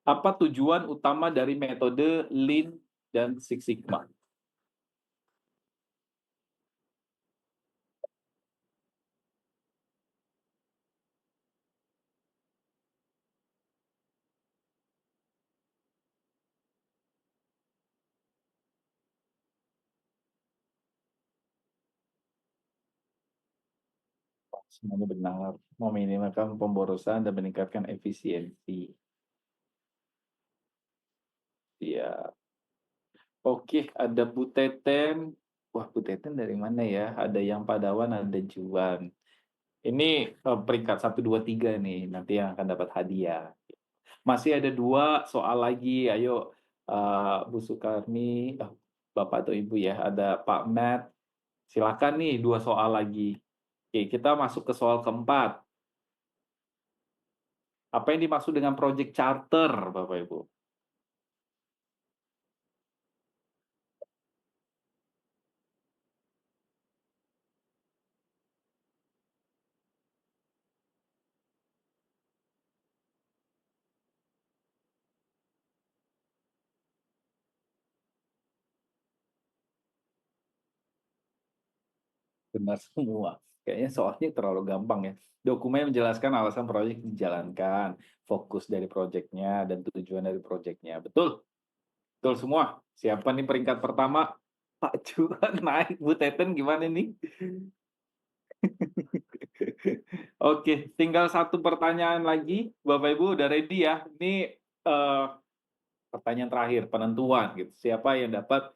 Apa tujuan utama dari metode Lean dan Six Sigma? Semuanya benar. Meminimalkan pemborosan dan meningkatkan efisiensi. Ya. Oke, ada Bu Teten. Wah, Bu Teten dari mana ya? Ada yang Padawan, ada Juan. Ini peringkat 1, 2, 3 nih, nanti yang akan dapat hadiah. Masih ada 2 soal lagi. Ayo, Bu Sukarni, Bapak atau Ibu ya, ada Pak Matt. Silakan nih 2 soal lagi. Oke, kita masuk ke soal keempat. Apa yang dimaksud dengan project charter, Bapak Ibu? Benar semua. Kayaknya soalnya terlalu gampang ya. Dokumen menjelaskan alasan proyek dijalankan, fokus dari proyeknya, dan tujuan dari proyeknya. Betul? Betul semua. Siapa nih peringkat pertama? Pak Juan naik. Bu Teten gimana nih? Oke, tinggal 1 pertanyaan lagi. Bapak Ibu udah ready ya? Ini pertanyaan terakhir, penentuan gitu. Siapa yang dapat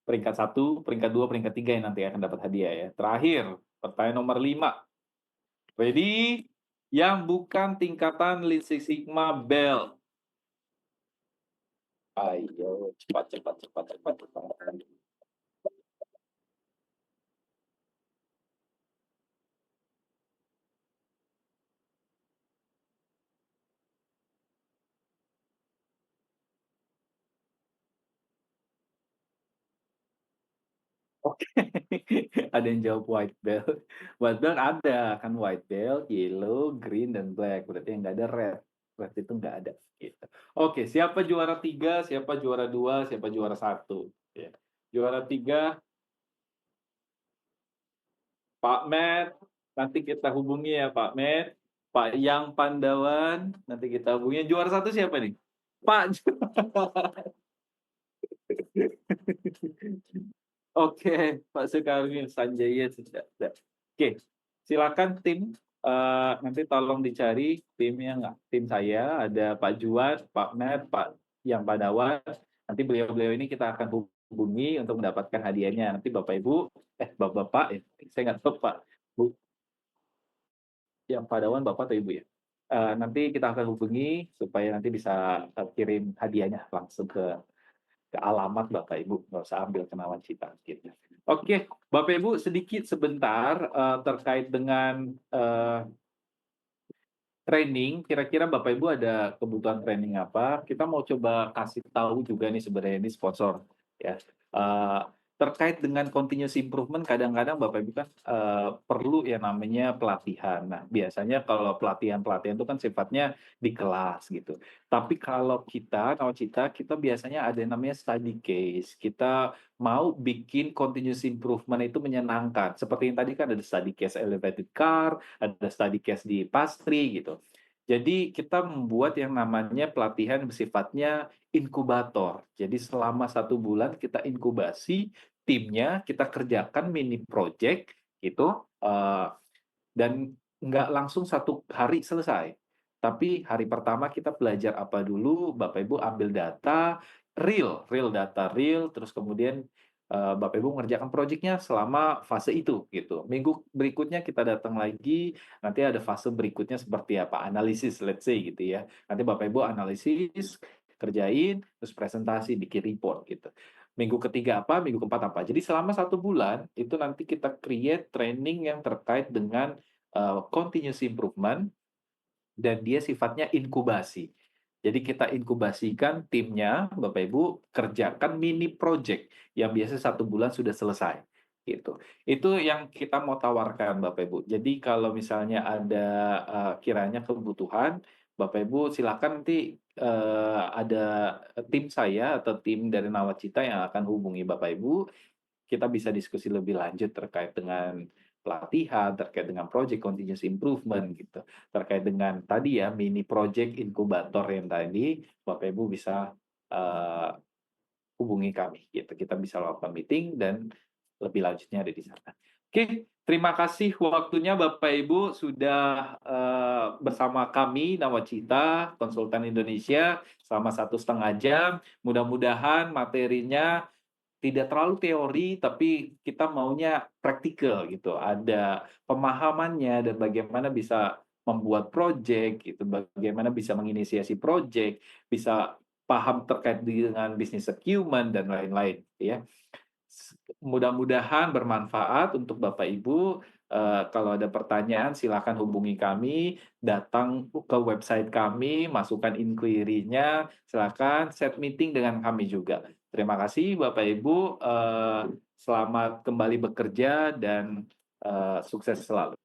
peringkat 1, peringkat 2, peringkat 3 yang nanti akan dapat hadiah ya. Terakhir, pertanyaan nomor 5. Ready? Yang bukan tingkatan Lean Six Sigma Bell. Ayo, cepat, cepat, cepat, cepat, cepat. Oke, ada yang jawab white belt. White belt ada kan white belt, yellow, green, dan black. Berarti yang nggak ada red. Red itu nggak ada. Gitu. Oke, siapa juara 3, siapa juara 2, siapa juara 1? Ya. Juara 3, Pak Matt. Nanti kita hubungi ya Pak Matt. Pak Yang Pandawan, nanti kita hubungi. Juara 1 siapa nih? Pak. Oke, Pak Sukarmi, Sanjaya sudah ada. Oke, silakan tim, nanti tolong dicari timnya nggak tim saya, ada Pak Juan, Pak Matt, Pak Yang Padawan. Nanti beliau-beliau ini kita akan hubungi untuk mendapatkan hadiahnya. Nanti Bapak Ibu, Bapak-bapak, saya nggak tahu Pak, Bu, Yang Padawan Bapak atau Ibu ya? Nanti kita akan hubungi supaya nanti bisa kirim hadiahnya langsung ke alamat Bapak Ibu, nggak usah ambil ke Nawacita gitu. Oke, Bapak Ibu sedikit sebentar terkait dengan training. Kira-kira Bapak Ibu ada kebutuhan training apa? Kita mau coba kasih tahu juga nih sebenarnya ini sponsor ya. Eh, Terkait dengan continuous improvement, kadang-kadang Bapak Ibu kan perlu yang namanya pelatihan. Nah, biasanya kalau pelatihan-pelatihan itu kan sifatnya di kelas gitu. Tapi kalau kita, kita biasanya ada yang namanya study case. Kita mau bikin continuous improvement itu menyenangkan. Seperti yang tadi kan ada study case elevated car, ada study case di pastry gitu. Jadi kita membuat yang namanya pelatihan bersifatnya inkubator. Jadi selama 1 bulan kita inkubasi timnya, kita kerjakan mini project gitu, dan nggak langsung 1 hari selesai. Tapi hari pertama kita belajar apa dulu, Bapak Ibu ambil data, real data real, terus kemudian Bapak Ibu mengerjakan proyeknya selama fase itu gitu. Minggu berikutnya kita datang lagi, nanti ada fase berikutnya seperti apa, analisis let's say gitu ya. Nanti Bapak Ibu analisis, kerjain, terus presentasi, bikin report gitu. Minggu ketiga apa, minggu keempat apa. Jadi selama 1 bulan itu nanti kita create training yang terkait dengan continuous improvement dan dia sifatnya inkubasi. Jadi kita inkubasikan timnya, Bapak Ibu kerjakan mini project yang biasa 1 bulan sudah selesai. Gitu. Itu yang kita mau tawarkan, Bapak Ibu. Jadi kalau misalnya ada kiranya kebutuhan, Bapak Ibu silakan nanti ada tim saya atau tim dari Nawacita yang akan hubungi Bapak Ibu. Kita bisa diskusi lebih lanjut terkait dengan pelatihan, terkait dengan project continuous improvement gitu. Terkait dengan tadi ya mini project inkubator yang tadi, Bapak Ibu bisa uh, hubungi kami gitu. Kita bisa lakukan meeting dan lebih lanjutnya ada di sana. Oke, terima kasih waktunya Bapak Ibu sudah bersama kami Nawacita Konsultan Indonesia selama 1,5 jam. Mudah-mudahan materinya tidak terlalu teori, tapi kita maunya praktikal gitu. Ada pemahamannya dan bagaimana bisa membuat project gitu, bagaimana bisa menginisiasi project, bisa paham terkait dengan bisnis acumen dan lain-lain ya. Mudah-mudahan bermanfaat untuk Bapak Ibu. Kalau ada pertanyaan silakan hubungi kami, datang ke website kami, masukkan inquiry-nya, silakan set meeting dengan kami juga. Terima kasih Bapak Ibu, selamat kembali bekerja dan sukses selalu.